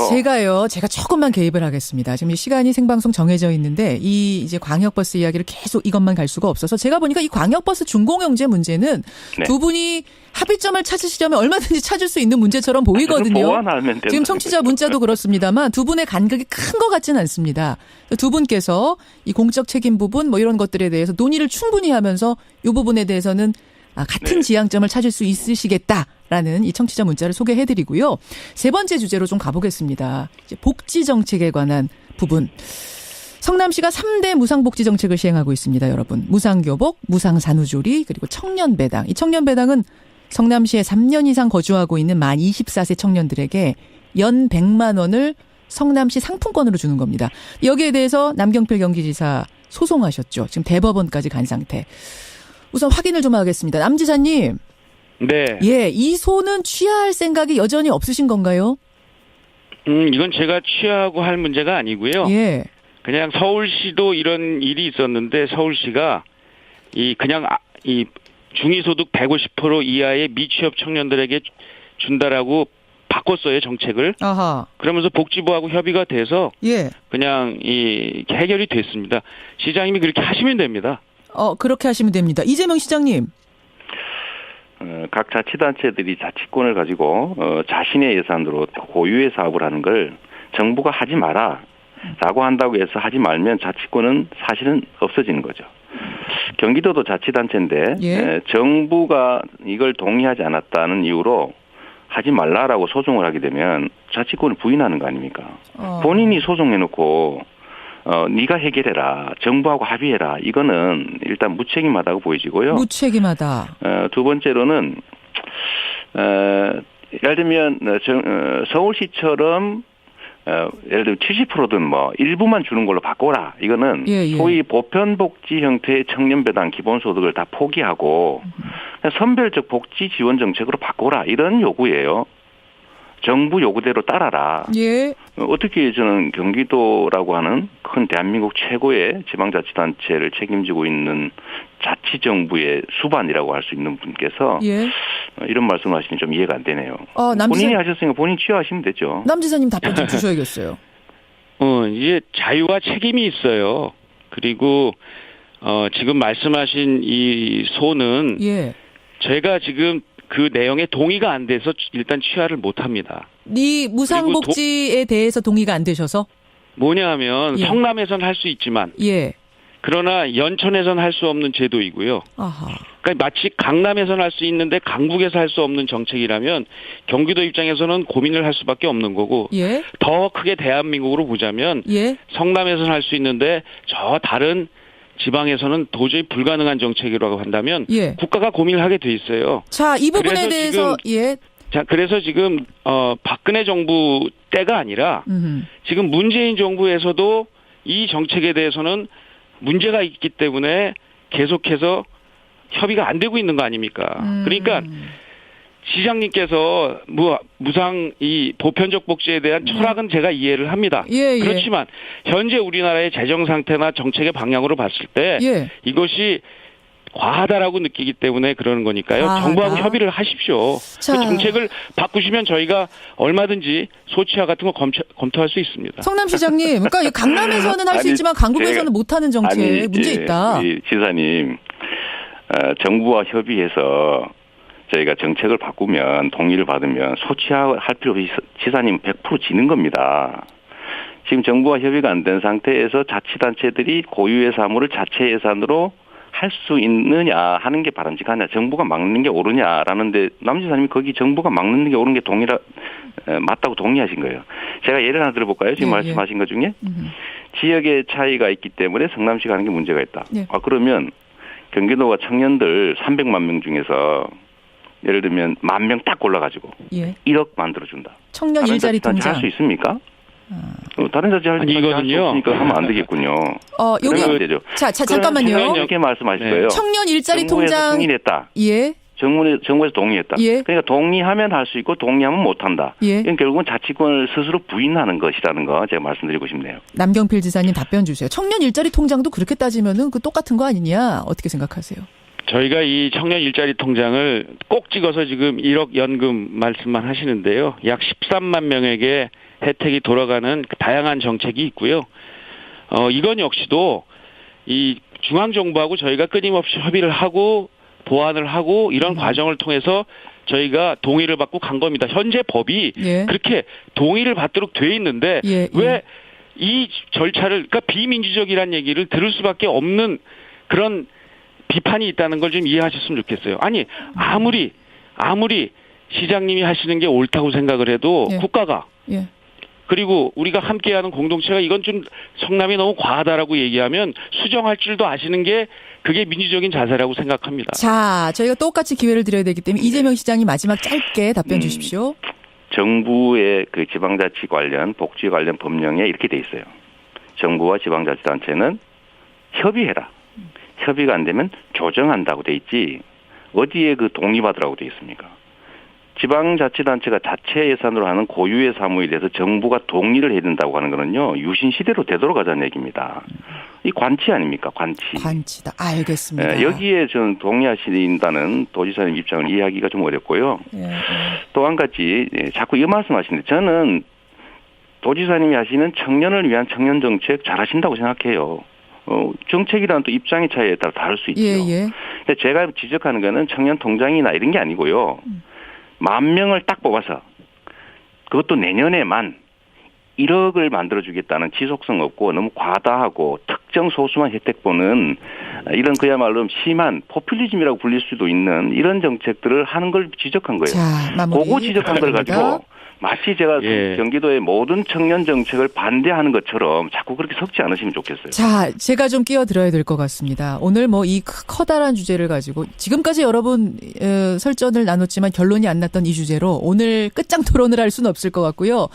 자, 제가 조금만 개입을 하겠습니다. 지금 시간이 생방송 정해져 있는데 이제 광역버스 이야기를 계속 이것만 갈 수가 없어서 제가 보니까 이 광역버스 준공영제 문제는 두 분이 합의점을 찾으시려면 얼마든지 찾을 수 있는 문제처럼 보이거든요. 보완하면 지금 청취자 문자도 그렇습니다만 두 분의 간극이 큰 것 같지는 않습니다. 두 분께서 이 공적 책임 부분 뭐 이런 것들에 대해서 논의를 충분히 하면서 이 부분에 대해서는 같은 지향점을 찾을 수 있으시겠다라는 이 청취자 문자를 소개해드리고요. 세 번째 주제로 좀 가보겠습니다. 이제 복지 정책에 관한 부분. 성남시가 3대 무상복지 정책을 시행하고 있습니다, 여러분. 무상교복, 무상산후조리, 그리고 청년배당. 이 청년배당은 성남시에 3년 이상 거주하고 있는 만 24세 청년들에게 연 100만 원을 성남시 상품권으로 주는 겁니다. 여기에 대해서 남경필 경기지사 소송하셨죠. 지금 대법원까지 간 상태. 우선 확인을 좀 하겠습니다. 남 지사님. 네. 예, 이 소는 취하할 생각이 여전히 없으신 건가요? 이건 제가 취하고 할 문제가 아니고요. 예. 그냥 서울시도 이런 일이 있었는데 서울시가 그냥 중위소득 150% 이하의 미취업 청년들에게 준다라고 바꿨어요, 정책을. 아하. 그러면서 복지부하고 협의가 돼서 그냥 해결이 됐습니다. 시장님이 그렇게 하시면 됩니다. 그렇게 하시면 됩니다. 이재명 시장님. 각 자치단체들이 자치권을 가지고 자신의 예산으로 고유의 사업을 하는 걸 정부가 하지 마라 라고 한다고 해서 하지 말면 자치권은 사실은 없어지는 거죠. 경기도도 자치단체인데 정부가 이걸 동의하지 않았다는 이유로 하지 말라라고 소송을 하게 되면 자치권을 부인하는 거 아닙니까? 본인이 소송해놓고 네가 해결해라. 정부하고 합의해라. 이거는 일단 무책임하다고 보여지고요. 무책임하다. 두 번째로는 예를 들면 서울시처럼 예를 들면 70%든 뭐 일부만 주는 걸로 바꿔라. 이거는 소위 보편복지 형태의 청년배당 기본소득을 다 포기하고 선별적 복지 지원 정책으로 바꿔라. 이런 요구예요. 정부 요구대로 따라라. 예. 어떻게 저는 경기도라고 하는 큰 대한민국 최고의 지방자치단체를 책임지고 있는 자치정부의 수반이라고 할 수 있는 분께서 이런 말씀하시니 좀 이해가 안 되네요. 본인이 하셨으니까 본인 취하하시면 되죠. 남 지사님 답변 좀 주셔야겠어요. 이제 자유와 책임이 있어요. 그리고 지금 말씀하신 이 소는 제가 지금 그 내용에 동의가 안 돼서 일단 취하를 못 합니다. 이 무상복지에 대해서 동의가 안 되셔서? 뭐냐 하면 성남에서는 할 수 있지만 그러나 연천에서는 할 수 없는 제도이고요. 아하. 그러니까 마치 강남에서는 할 수 있는데 강북에서 할 수 없는 정책이라면 경기도 입장에서는 고민을 할 수밖에 없는 거고 예? 더 크게 대한민국으로 보자면 예? 성남에서는 할 수 있는데 저 다른 지방에서는 도저히 불가능한 정책이라고 한다면 예. 국가가 고민을 하게 돼 있어요. 자, 이 부분에 대해서 자, 그래서 지금 박근혜 정부 때가 아니라 지금 문재인 정부에서도 이 정책에 대해서는 문제가 있기 때문에 계속해서 협의가 안 되고 있는 거 아닙니까? 그러니까 시장님께서 무상 이 보편적 복지에 대한 철학은 제가 이해를 합니다. 그렇지만 현재 우리나라의 재정 상태나 정책의 방향으로 봤을 때 이것이 과하다라고 느끼기 때문에 그러는 거니까요. 정부하고 협의를 하십시오. 그 정책을 바꾸시면 저희가 얼마든지 소치화 같은 거 검토할 수 있습니다. 성남시장님, 그러니까 강남에서는 할 수 있지만 강북에서는 못하는 정책 문제 있다. 지사님, 정부와 협의해서 저희가 정책을 바꾸면 동의를 받으면 소치화할 필요 없이 지사님 100% 지는 겁니다. 지금 정부와 협의가 안 된 상태에서 자치단체들이 고유의 사무를 자체 예산으로 할 수 있느냐 하는 게 바람직하냐, 정부가 막는 게 옳으냐라는데 남 지사님이 거기 정부가 막는 게 옳은 게 맞다고 동의하신 거예요. 제가 예를 하나 들어볼까요? 지금 말씀하신 것 중에 지역의 차이가 있기 때문에 성남시가 하는 게 문제가 있다. 그러면 경기도가 청년들 300만 명 중에서 예를 들면 10,000명 딱 골라가지고 1억 만들어준다. 청년 일자리 통장. 할 수 있습니까? 다른 자치 할 수 있으니까 하면 안 되겠군요. 여기 자 잠깐만요. 이렇게 말씀하실 거예요. 청년 일자리 통장 승인했다. 정부에서 동의했다. 그러니까 동의하면 할 수 있고 동의하면 못한다. 이건 결국은 자치권을 스스로 부인하는 것이라는 거 제가 말씀드리고 싶네요. 남경필 지사님 답변 주세요. 청년 일자리 통장도 그렇게 따지면은 그 똑같은 거 아니냐? 어떻게 생각하세요? 저희가 이 청년 일자리 통장을 꼭 찍어서 지금 1억 연금 말씀만 하시는데요. 약 13만 명에게 혜택이 돌아가는 다양한 정책이 있고요. 이건 역시도 이 중앙정부하고 저희가 끊임없이 협의를 하고 보완을 하고 이런 과정을 통해서 저희가 동의를 받고 간 겁니다. 현재 법이 그렇게 동의를 받도록 돼 있는데 왜 이 절차를 그러니까 비민주적이라는 얘기를 들을 수밖에 없는 그런 비판이 있다는 걸 좀 이해하셨으면 좋겠어요. 아니 아무리 시장님이 하시는 게 옳다고 생각을 해도 국가가 그리고 우리가 함께하는 공동체가 이건 좀 성남이 너무 과하다라고 얘기하면 수정할 줄도 아시는 게 그게 민주적인 자세라고 생각합니다. 자, 저희가 똑같이 기회를 드려야 되기 때문에 이재명 시장님 마지막 짧게 답변 주십시오. 정부의 그 지방자치 관련 복지 관련 법령에 이렇게 돼 있어요. 정부와 지방자치단체는 협의해라. 협의가 안 되면 조정한다고 돼 있지 어디에 그 동의받으라고 돼 있습니까? 지방자치단체가 자체 예산으로 하는 고유의 사무에 대해서 정부가 동의를 해야 된다고 하는 거는요. 유신시대로 되돌아가자는 얘기입니다. 이 관치 아닙니까? 관치다. 알겠습니다. 여기에 저는 동의하신다는 도지사님 입장을 이해하기가 좀 어렵고요. 또 한 가지 자꾸 이 말씀하시는데 저는 도지사님이 하시는 청년을 위한 청년 정책 잘하신다고 생각해요. 정책이란 또 입장의 차이에 따라 다를 수 있죠. 근데 제가 지적하는 거는 청년 통장이나 이런 게 아니고요. 10,000명을 딱 뽑아서 그것도 내년에만 1억을 만들어주겠다는 지속성 없고 너무 과다하고 특정 소수만 혜택 보는 이런 그야말로 심한 포퓰리즘이라고 불릴 수도 있는 이런 정책들을 하는 걸 지적한 거예요. 그거 지적한 걸 가지고 마치 제가 경기도의 모든 청년 정책을 반대하는 것처럼 자꾸 그렇게 섞지 않으시면 좋겠어요. 자, 제가 좀 끼어들어야 될 것 같습니다. 오늘 뭐 이 커다란 주제를 가지고 지금까지 여러분 설전을 나눴지만 결론이 안 났던 이 주제로 오늘 끝장 토론을 할 수는 없을 것 같고요.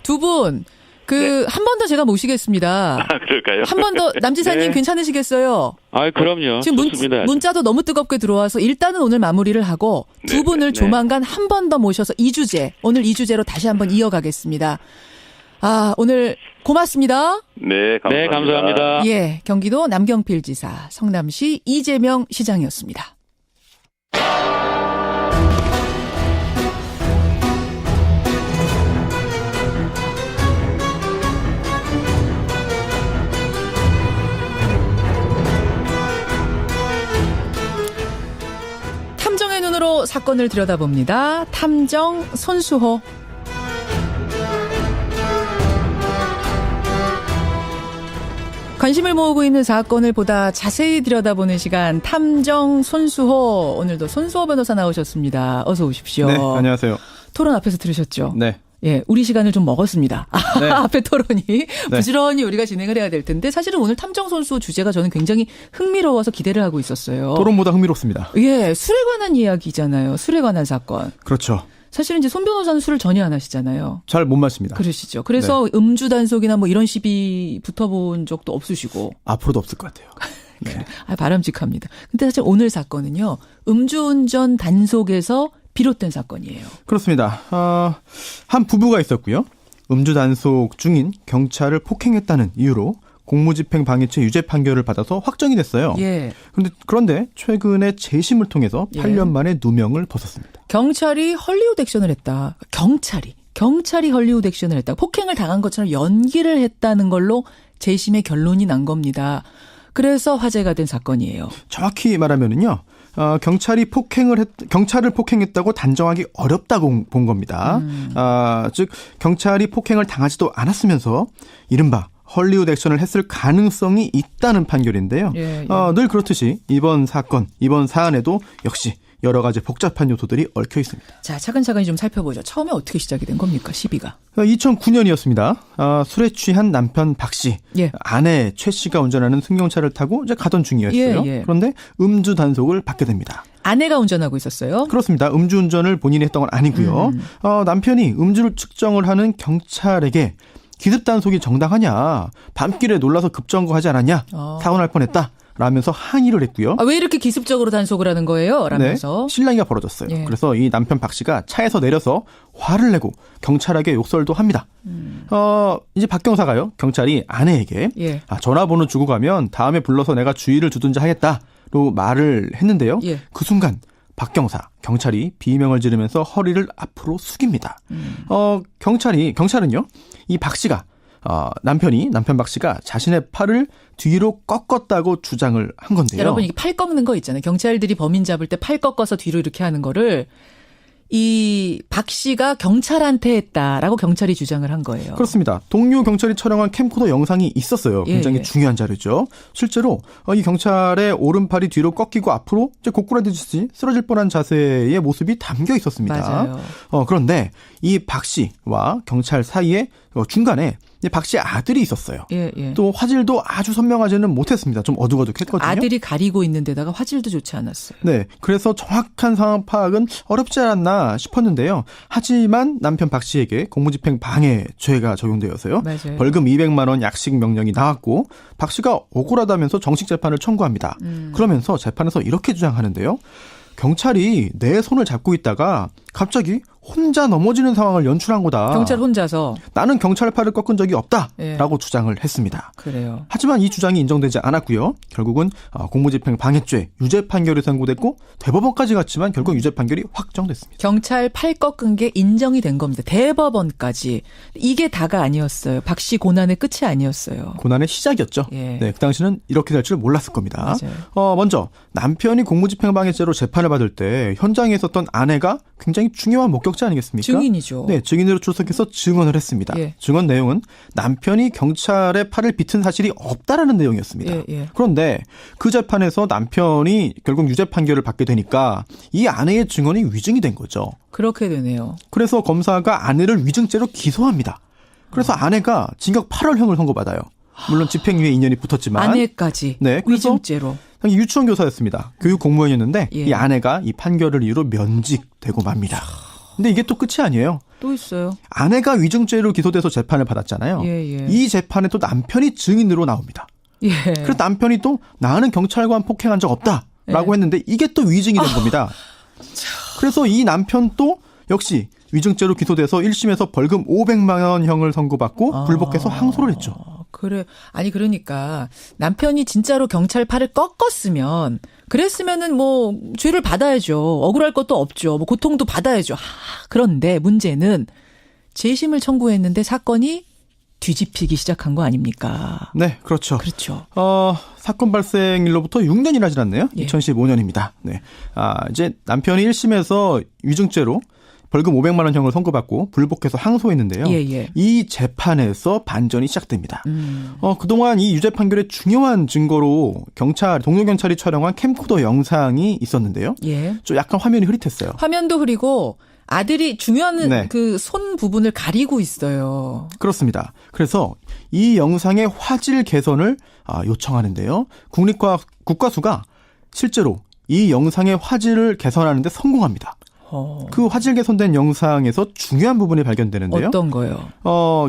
두 분 한 번 더 제가 모시겠습니다. 그럴까요? 한 번 더 남지사님 괜찮으시겠어요? 그럼요. 지금 좋습니다. 문자도 너무 뜨겁게 들어와서 일단은 오늘 마무리를 하고 두 분을 조만간 한 번 더 모셔서 오늘 이 주제로 다시 한번 이어가겠습니다. 오늘 고맙습니다. 네, 감사합니다. 네, 감사합니다. 경기도 남경필 지사, 성남시 이재명 시장이었습니다. 탐정의 눈으로 사건을 들여다봅니다. 탐정 손수호. 관심을 모으고 있는 사건을 보다 자세히 들여다보는 시간 탐정 손수호. 오늘도 손수호 변호사 나오셨습니다. 어서 오십시오. 네, 안녕하세요. 토론 앞에서 들으셨죠? 네. 예, 우리 시간을 좀 먹었습니다. 네. 앞에 토론이 네. 부지런히 우리가 진행을 해야 될 텐데 사실은 오늘 탐정 손수호 주제가 저는 굉장히 흥미로워서 기대를 하고 있었어요. 토론보다 흥미롭습니다. 예, 술에 관한 이야기잖아요. 술에 관한 사건. 그렇죠. 사실은 이제 손 변호사는 술을 전혀 안 하시잖아요. 잘 못 마십니다. 그러시죠. 그래서 네. 음주 단속이나 뭐 이런 시비 붙어본 적도 없으시고. 앞으로도 없을 것 같아요. 네. 바람직합니다. 근데 사실 오늘 사건은요. 음주운전 단속에서 비롯된 사건이에요. 그렇습니다. 한 부부가 있었고요. 음주 단속 중인 경찰을 폭행했다는 이유로 공무집행 방해죄 유죄 판결을 받아서 확정이 됐어요. 예. 그런데 최근에 재심을 통해서 8년 만에 누명을 벗었습니다. 경찰이 헐리우드 액션을 했다. 경찰이 헐리우드 액션을 했다. 폭행을 당한 것처럼 연기를 했다는 걸로 재심의 결론이 난 겁니다. 그래서 화제가 된 사건이에요. 정확히 말하면은요. 경찰을 폭행했다고 단정하기 어렵다고 본 겁니다. 즉 경찰이 폭행을 당하지도 않았으면서 이른바 헐리우드 액션을 했을 가능성이 있다는 판결인데요. 예. 늘 그렇듯이 이번 사안에도 역시 여러 가지 복잡한 요소들이 얽혀 있습니다. 자, 차근차근히 좀 살펴보죠. 처음에 어떻게 시작이 된 겁니까? 시비가. 2009년이었습니다. 술에 취한 남편 박 씨, 예. 아내 최 씨가 운전하는 승용차를 타고 이제 가던 중이었어요. 예. 그런데 음주 단속을 받게 됩니다. 아내가 운전하고 있었어요? 그렇습니다. 음주운전을 본인이 했던 건 아니고요. 남편이 음주를 측정을 하는 경찰에게 기습 단속이 정당하냐, 밤길에 놀라서 급정거하지 않았냐, 사고 날 뻔했다. 라면서 항의를 했고요. 왜 이렇게 기습적으로 단속을 하는 거예요? 라면서. 네, 실랑이가 벌어졌어요. 예. 그래서 이 남편 박 씨가 차에서 내려서 화를 내고 경찰에게 욕설도 합니다. 이제 박 경사가요. 경찰이 아내에게 예. 전화번호 주고 가면 다음에 불러서 내가 주의를 주든지 하겠다로 말을 했는데요. 예. 그 순간 박 경찰이 비명을 지르면서 허리를 앞으로 숙입니다. 경찰은요. 이 박 씨가 남편 박 씨가 자신의 팔을 뒤로 꺾었다고 주장을 한 건데요. 여러분, 이게 팔 꺾는 거 있잖아요. 경찰들이 범인 잡을 때 팔 꺾어서 뒤로 이렇게 하는 거를 이 박 씨가 경찰한테 했다라고 경찰이 주장을 한 거예요. 그렇습니다. 동료 경찰이 촬영한 캠코더 영상이 있었어요. 굉장히 중요한 자료죠. 실제로 이 경찰의 오른팔이 뒤로 꺾이고 앞으로 이제 고꾸라지듯이 쓰러질 뻔한 자세의 모습이 담겨 있었습니다. 맞아요. 그런데 이 박 씨와 경찰 사이에 중간에 박 씨의 아들이 있었어요. 예. 또 화질도 아주 선명하지는 못했습니다. 좀 어둑어둑했거든요. 아들이 가리고 있는 데다가 화질도 좋지 않았어요. 네, 그래서 정확한 상황 파악은 어렵지 않았나 싶었는데요. 하지만 남편 박 씨에게 공무집행 방해죄가 적용되어서요. 맞아요. 벌금 200만 원 약식 명령이 나왔고 박 씨가 억울하다면서 정식 재판을 청구합니다. 그러면서 재판에서 이렇게 주장하는데요. 경찰이 내 손을 잡고 있다가 갑자기 혼자 넘어지는 상황을 연출한 거다. 경찰 혼자서. 나는 경찰 팔을 꺾은 적이 없다라고 예. 주장을 했습니다. 그래요. 하지만 이 주장이 인정되지 않았고요. 결국은 공무집행 방해죄 유죄 판결이 선고됐고 대법원까지 갔지만 결국 유죄 판결이 확정됐습니다. 경찰 팔 꺾은 게 인정이 된 겁니다. 대법원까지. 이게 다가 아니었어요. 박 씨 고난의 끝이 아니었어요. 고난의 시작이었죠. 예. 네, 그 당시는 이렇게 될 줄 몰랐을 겁니다. 맞아요. 먼저 남편이 공무집행 방해죄로 재판을 받을 때 현장에 있었던 아내가 굉장히 중요한 목격자 아니겠습니까? 증인이죠. 네, 증인으로 출석해서 증언을 했습니다. 예. 증언 내용은 남편이 경찰의 팔을 비튼 사실이 없다라는 내용이었습니다. 예. 그런데 그 재판에서 남편이 결국 유죄 판결을 받게 되니까 이 아내의 증언이 위증이 된 거죠. 그렇게 되네요. 그래서 검사가 아내를 위증죄로 기소합니다. 그래서 아내가 징역 8월형을 선고받아요. 물론 집행유예 2년이 붙었지만. 아내까지. 네, 위증죄로. 유치원 교사였습니다. 교육 공무원이었는데 예. 이 아내가 이 판결을 이유로 면직되고 맙니다. 근데 이게 또 끝이 아니에요. 또 있어요. 아내가 위증죄로 기소돼서 재판을 받았잖아요. 예. 이 재판에 또 남편이 증인으로 나옵니다. 예. 그래서 남편이 또 나는 경찰관 폭행한 적 없다라고 했는데 이게 또 위증이 된 겁니다. 그래서 이 남편 또 역시 위증죄로 기소돼서 1심에서 벌금 500만 원형을 선고받고 불복해서 항소를 했죠. 그래. 아니 그러니까 남편이 진짜로 경찰 팔을 꺾었으면 그랬으면은 뭐 죄를 받아야죠. 억울할 것도 없죠. 뭐 고통도 받아야죠. 그런데 문제는 재심을 청구했는데 사건이 뒤집히기 시작한 거 아닙니까? 네, 그렇죠. 그렇죠. 사건 발생일로부터 6년이나 지났네요. 예. 2015년입니다. 네. 이제 남편이 1심에서 위증죄로 벌금 500만 원형을 선고받고 불복해서 항소했는데요. 예. 이 재판에서 반전이 시작됩니다. 그동안 이 유죄 판결의 중요한 증거로 동료 경찰이 촬영한 캠코더 영상이 있었는데요. 예. 좀 약간 화면이 흐릿했어요. 화면도 흐리고 아들이 중요한 네. 그 손 부분을 가리고 있어요. 그렇습니다. 그래서 이 영상의 화질 개선을 요청하는데요. 국가수가 실제로 이 영상의 화질을 개선하는 데 성공합니다. 그 화질 개선된 영상에서 중요한 부분이 발견되는데요. 어떤 거요?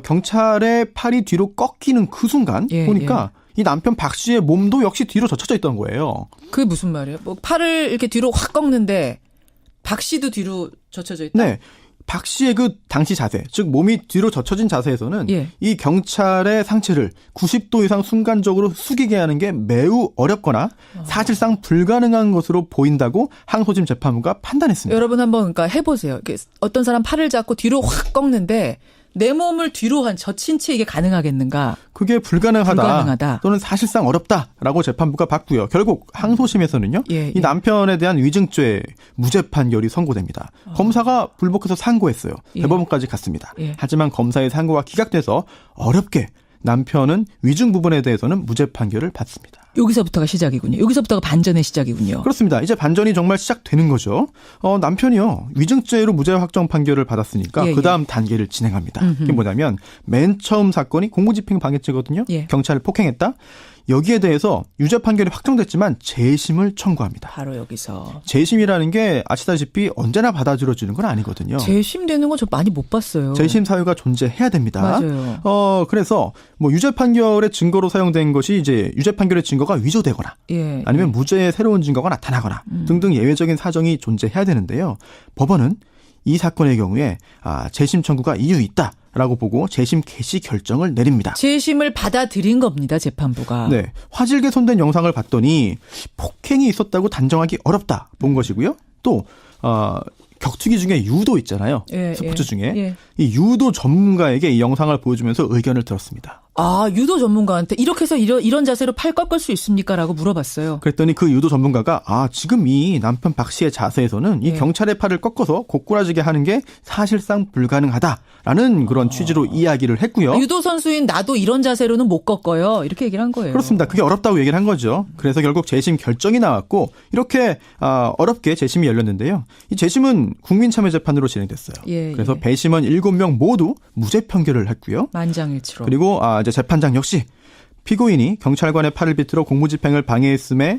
경찰의 팔이 뒤로 꺾이는 그 순간 보니까 이 남편 박 씨의 몸도 역시 뒤로 젖혀져 있던 거예요. 그게 무슨 말이에요? 뭐 팔을 이렇게 뒤로 확 꺾는데 박 씨도 뒤로 젖혀져 있다? 네. 박 씨의 그 당시 자세, 즉 몸이 뒤로 젖혀진 자세에서는 이 경찰의 상체를 90도 이상 순간적으로 숙이게 하는 게 매우 어렵거나 사실상 불가능한 것으로 보인다고 항소심 재판부가 판단했습니다. 여러분 한번 그러니까 해보세요. 어떤 사람 팔을 잡고 뒤로 확 꺾는데 내 몸을 뒤로 한 젖힌 채 이게 가능하겠는가? 그게 불가능하다. 또는 사실상 어렵다라고 재판부가 봤고요. 결국 항소심에서는요. 이 남편에 대한 위증죄 무죄 판결이 선고됩니다. 검사가 불복해서 상고했어요. 대법원까지 갔습니다. 하지만 검사의 상고가 기각돼서 어렵게 남편은 위증 부분에 대해서는 무죄 판결을 받습니다. 여기서부터가 시작이군요. 여기서부터가 반전의 시작이군요. 그렇습니다. 이제 반전이 정말 시작되는 거죠. 남편이요. 위증죄로 무죄 확정 판결을 받았으니까 그다음 단계를 진행합니다. 그게 뭐냐면 맨 처음 사건이 공무집행 방해죄거든요. 경찰을 폭행했다. 여기에 대해서 유죄 판결이 확정됐지만 재심을 청구합니다. 바로 여기서. 재심이라는 게 아시다시피 언제나 받아들여지는 건 아니거든요. 재심되는 건 저 많이 못 봤어요. 재심 사유가 존재해야 됩니다. 맞아요. 그래서 뭐 유죄 판결의 증거로 사용된 것이 이제 유죄 판결의 증거가 위조되거나 아니면 무죄의 새로운 증거가 나타나거나 등등 예외적인 사정이 존재해야 되는데요. 법원은 이 사건의 경우에 재심 청구가 이유 있다라고 보고 재심 개시 결정을 내립니다. 재심을 받아들인 겁니다. 재판부가. 네. 화질 개선된 영상을 봤더니 폭행이 있었다고 단정하기 어렵다 본 것이고요. 또 격투기 중에 유도 있잖아요. 스포츠 중에. 이 유도 전문가에게 이 영상을 보여주면서 의견을 들었습니다. 유도 전문가한테 이렇게 해서 이런 자세로 팔 꺾을 수 있습니까? 라고 물어봤어요. 그랬더니 그 유도 전문가가 지금 이 남편 박 씨의 자세에서는 이 경찰의 팔을 꺾어서 고꾸라지게 하는 게 사실상 불가능하다라는 그런 취지로 이야기를 했고요. 유도 선수인 나도 이런 자세로는 못 꺾어요. 이렇게 얘기를 한 거예요. 그렇습니다. 그게 어렵다고 얘기를 한 거죠. 그래서 결국 재심 결정이 나왔고 이렇게 어렵게 재심이 열렸는데요. 이 재심은 국민참여재판으로 진행됐어요. 그래서 배심원 7명 모두 무죄 판결을 했고요. 만장일치로. 그리고 이제 재판장 역시 피고인이 경찰관의 팔을 비틀어 공무집행을 방해했음에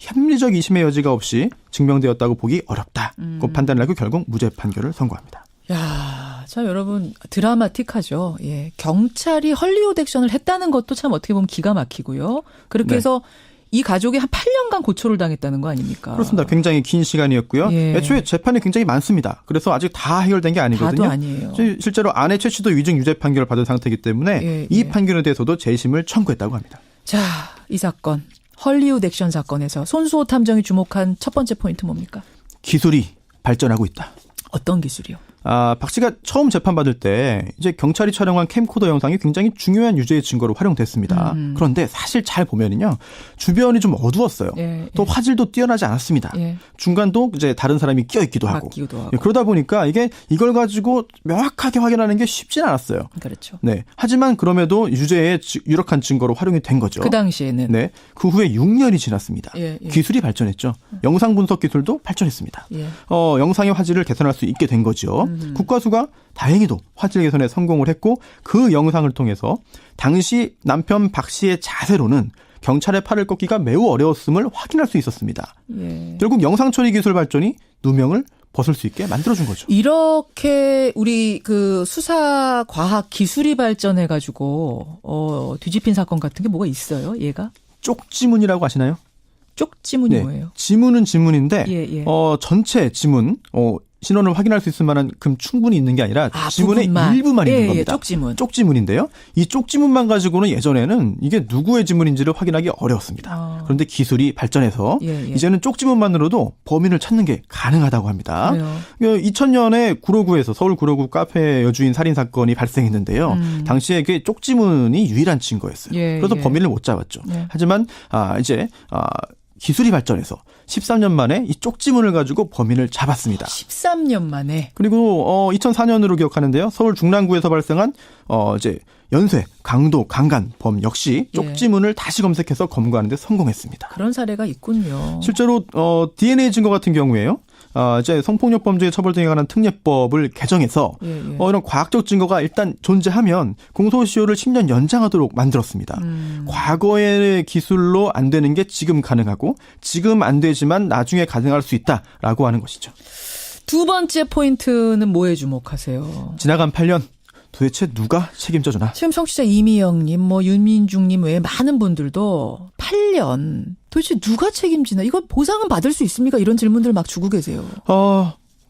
합리적 의심의 여지가 없이 증명되었다고 보기 어렵다고 판단을 하고 결국 무죄 판결을 선고합니다. 야, 참 여러분 드라마틱하죠. 경찰이 헐리우드 액션을 했다는 것도 참 어떻게 보면 기가 막히고요. 그렇게 해서 이 가족이 한 8년간 고초를 당했다는 거 아닙니까? 그렇습니다. 굉장히 긴 시간이었고요. 애초에 재판이 굉장히 많습니다. 그래서 아직 다 해결된 게 아니거든요. 다도 아니에요. 실제로 아내 최 씨도 위증 유죄 판결을 받은 상태이기 때문에 이 판결에 대해서도 재심을 청구했다고 합니다. 자, 이 사건 헐리우드 액션 사건에서 손수호 탐정이 주목한 첫 번째 포인트 뭡니까? 기술이 발전하고 있다. 어떤 기술이요? 박 씨가 처음 재판받을 때 이제 경찰이 촬영한 캠코더 영상이 굉장히 중요한 유죄의 증거로 활용됐습니다. 그런데 사실 잘 보면은요. 주변이 좀 어두웠어요. 또 화질도 뛰어나지 않았습니다. 중간도 이제 다른 사람이 끼어 있기도 하고. 그러다 보니까 이걸 가지고 명확하게 확인하는 게 쉽진 않았어요. 그렇죠. 네. 하지만 그럼에도 유죄의 유력한 증거로 활용이 된 거죠. 그 당시에는. 네. 그 후에 6년이 지났습니다. 기술이 발전했죠. 영상 분석 기술도 발전했습니다. 영상의 화질을 개선할 수 있게 된 거죠. 국가수가 다행히도 화질 개선에 성공을 했고 그 영상을 통해서 당시 남편 박 씨의 자세로는 경찰의 팔을 꺾기가 매우 어려웠음을 확인할 수 있었습니다. 결국 영상 처리 기술 발전이 누명을 벗을 수 있게 만들어준 거죠. 이렇게 우리 그 수사 과학 기술이 발전해가지고 뒤집힌 사건 같은 게 뭐가 있어요? 얘가? 쪽지문이라고 아시나요? 쪽지문이 뭐예요? 지문은 지문인데 전체 지문 신원을 확인할 수 있을 만한 금 충분히 있는 게 아니라 지문의 부분만. 일부만 있는 겁니다. 쪽지문인데요. 이 쪽지문만 가지고는 예전에는 이게 누구의 지문인지를 확인하기 어려웠습니다. 그런데 기술이 발전해서 이제는 쪽지문만으로도 범인을 찾는 게 가능하다고 합니다. 2000년에 구로구에서 서울 구로구 카페 여주인 살인 사건이 발생했는데요. 당시에 그 쪽지문이 유일한 증거였어요. 그래서 범인을 못 잡았죠. 하지만 이제 기술이 발전해서 13년 만에 이 쪽지문을 가지고 범인을 잡았습니다. 13년 만에. 그리고 2004년으로 기억하는데요. 서울 중랑구에서 발생한 이제 연쇄, 강도, 강간 범 역시 쪽지문을 다시 검색해서 검거하는 데 성공했습니다. 그런 사례가 있군요. 실제로 DNA 증거 같은 경우에요. 이제 성폭력 범죄의 처벌 등에 관한 특례법을 개정해서 이런 과학적 증거가 일단 존재하면 공소시효를 10년 연장하도록 만들었습니다. 과거의 기술로 안 되는 게 지금 가능하고 지금 안 되지만 나중에 가능할 수 있다라고 하는 것이죠. 두 번째 포인트는 뭐에 주목하세요? 지나간 8년. 도대체 누가 책임져 주나? 지금 청취자 이미영님, 윤민중님 외에 많은 분들도 8년 도대체 누가 책임지나? 이거 보상은 받을 수 있습니까? 이런 질문들 막 주고 계세요.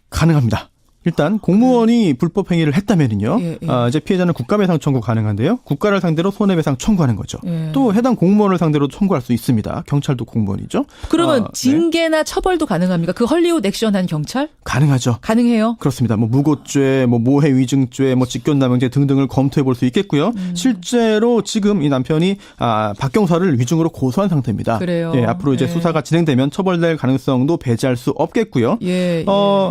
가능합니다. 일단 공무원이 불법 행위를 했다면은요. 이제 피해자는 국가배상 청구 가능한데요. 국가를 상대로 손해배상 청구하는 거죠. 또 해당 공무원을 상대로 청구할 수 있습니다. 경찰도 공무원이죠. 그러면 징계나 처벌도 가능합니까? 그 헐리우드 액션한 경찰? 가능하죠. 가능해요? 그렇습니다. 무고죄, 모해 위증죄, 직권남용죄 등등을 검토해 볼 수 있겠고요. 실제로 지금 이 남편이 박경사를 위증으로 고소한 상태입니다. 그래요. 앞으로 이제 수사가 진행되면 처벌될 가능성도 배제할 수 없겠고요.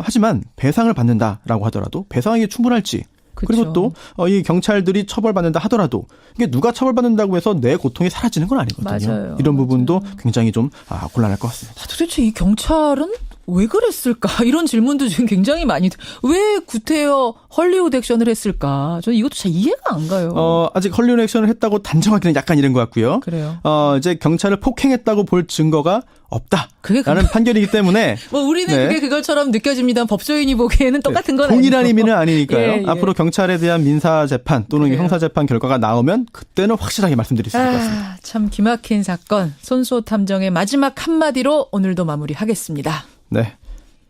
하지만 배상을 받는다. 라고 하더라도 배상이 충분할지 그쵸. 그리고 또 이 경찰들이 처벌받는다 하더라도 이게 누가 처벌받는다고 해서 내 고통이 사라지는 건 아니거든요. 맞아요. 이런 부분도 굉장히 좀 곤란할 것 같습니다. 도대체 이 경찰은 왜 그랬을까? 이런 질문도 지금 굉장히 많이 왜 구태여 헐리우드 액션을 했을까? 저는 이것도 잘 이해가 안 가요. 아직 헐리우드 액션을 했다고 단정하기는 약간 이른 것 같고요. 그래요. 이제 경찰을 폭행했다고 볼 증거가 없다라는 판결이기 때문에 우리는 그게 그걸처럼 느껴집니다. 법조인이 보기에는 똑같은 건 아니고. 동일한 의미는 아니니까요. 앞으로 경찰에 대한 민사 재판 또는 형사 재판 결과가 나오면 그때는 확실하게 말씀드릴 수 있을 것 같습니다. 참 기막힌 사건 손수호 탐정의 마지막 한마디로 오늘도 마무리하겠습니다. 네.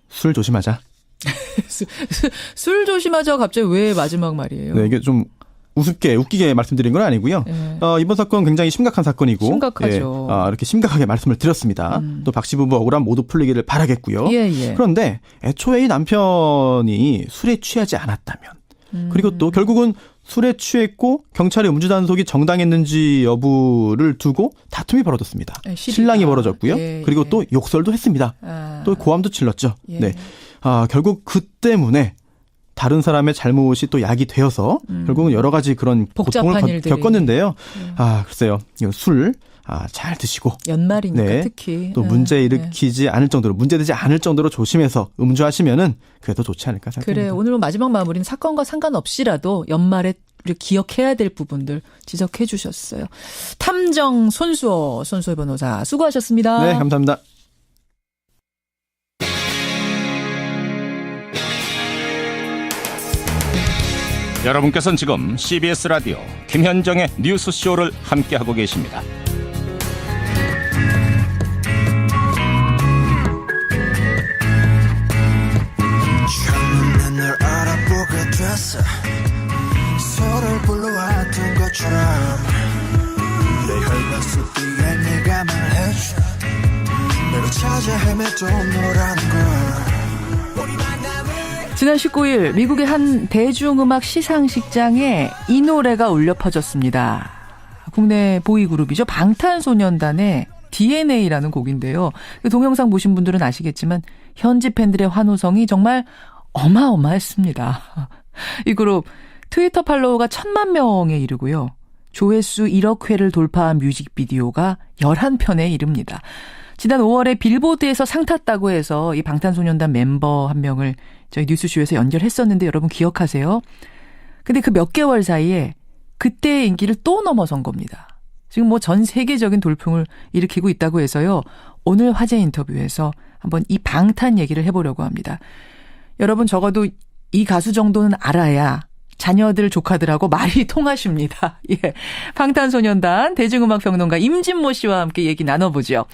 술 조심하자. 술 조심하자 갑자기 왜 마지막 말이에요? 네, 이게 좀 웃기게 말씀드린 건 아니고요. 이번 사건 굉장히 심각한 사건이고. 심각하죠. 이렇게 심각하게 말씀을 드렸습니다. 또 박 씨 부부 억울함 모두 풀리기를 바라겠고요. 그런데 애초에 이 남편이 술에 취하지 않았다면 그리고 또 결국은 술에 취했고 경찰의 음주 단속이 정당했는지 여부를 두고 다툼이 벌어졌습니다. 신랑이 벌어졌고요. 그리고 또 욕설도 했습니다. 또 고함도 질렀죠. 네. 결국 그 때문에 다른 사람의 잘못이 또 약이 되어서 결국은 여러 가지 그런 고통을 겪었는데요. 글쎄요. 이거 술 잘 드시고 연말이니까 특히 또 문제 일으키지 않을 정도로 문제되지 않을 정도로 조심해서 음주하시면은 그래도 좋지 않을까 생각합니다. 그래 오늘 마지막 마무리는 사건과 상관없이라도 연말에 기억해야 될 부분들 지적해 주셨어요. 탐정 손수호 변호사 수고하셨습니다. 네, 감사합니다. 여러분께서는 지금 CBS 라디오 김현정의 뉴스쇼를 함께하고 계십니다. 서로를 불러왔던 것처럼 내 혈관 속 뒤에 네가 말해줘 내가 찾아 헤맸던 너라는 걸. 지난 19일 미국의 한 대중음악 시상식장에 이 노래가 울려 퍼졌습니다. 국내 보이그룹이죠. 방탄소년단의 DNA라는 곡인데요. 동영상 보신 분들은 아시겠지만 현지 팬들의 환호성이 정말 어마어마했습니다. 이 그룹 트위터 팔로워가 1,000만 명에 이르고요. 조회수 1억 회를 돌파한 뮤직비디오가 11편에 이릅니다. 지난 5월에 빌보드에서 상 탔다고 해서 이 방탄소년단 멤버 한 명을 저희 뉴스쇼에서 연결했었는데 여러분 기억하세요? 근데 그 몇 개월 사이에 그때의 인기를 또 넘어선 겁니다. 지금 전 세계적인 돌풍을 일으키고 있다고 해서요. 오늘 화제 인터뷰에서 한번 이 방탄 얘기를 해보려고 합니다. 여러분 적어도 이 가수 정도는 알아야 자녀들 조카들하고 말이 통하십니다. 예, 방탄소년단 대중음악 평론가 임진모 씨와 함께 얘기 나눠보죠.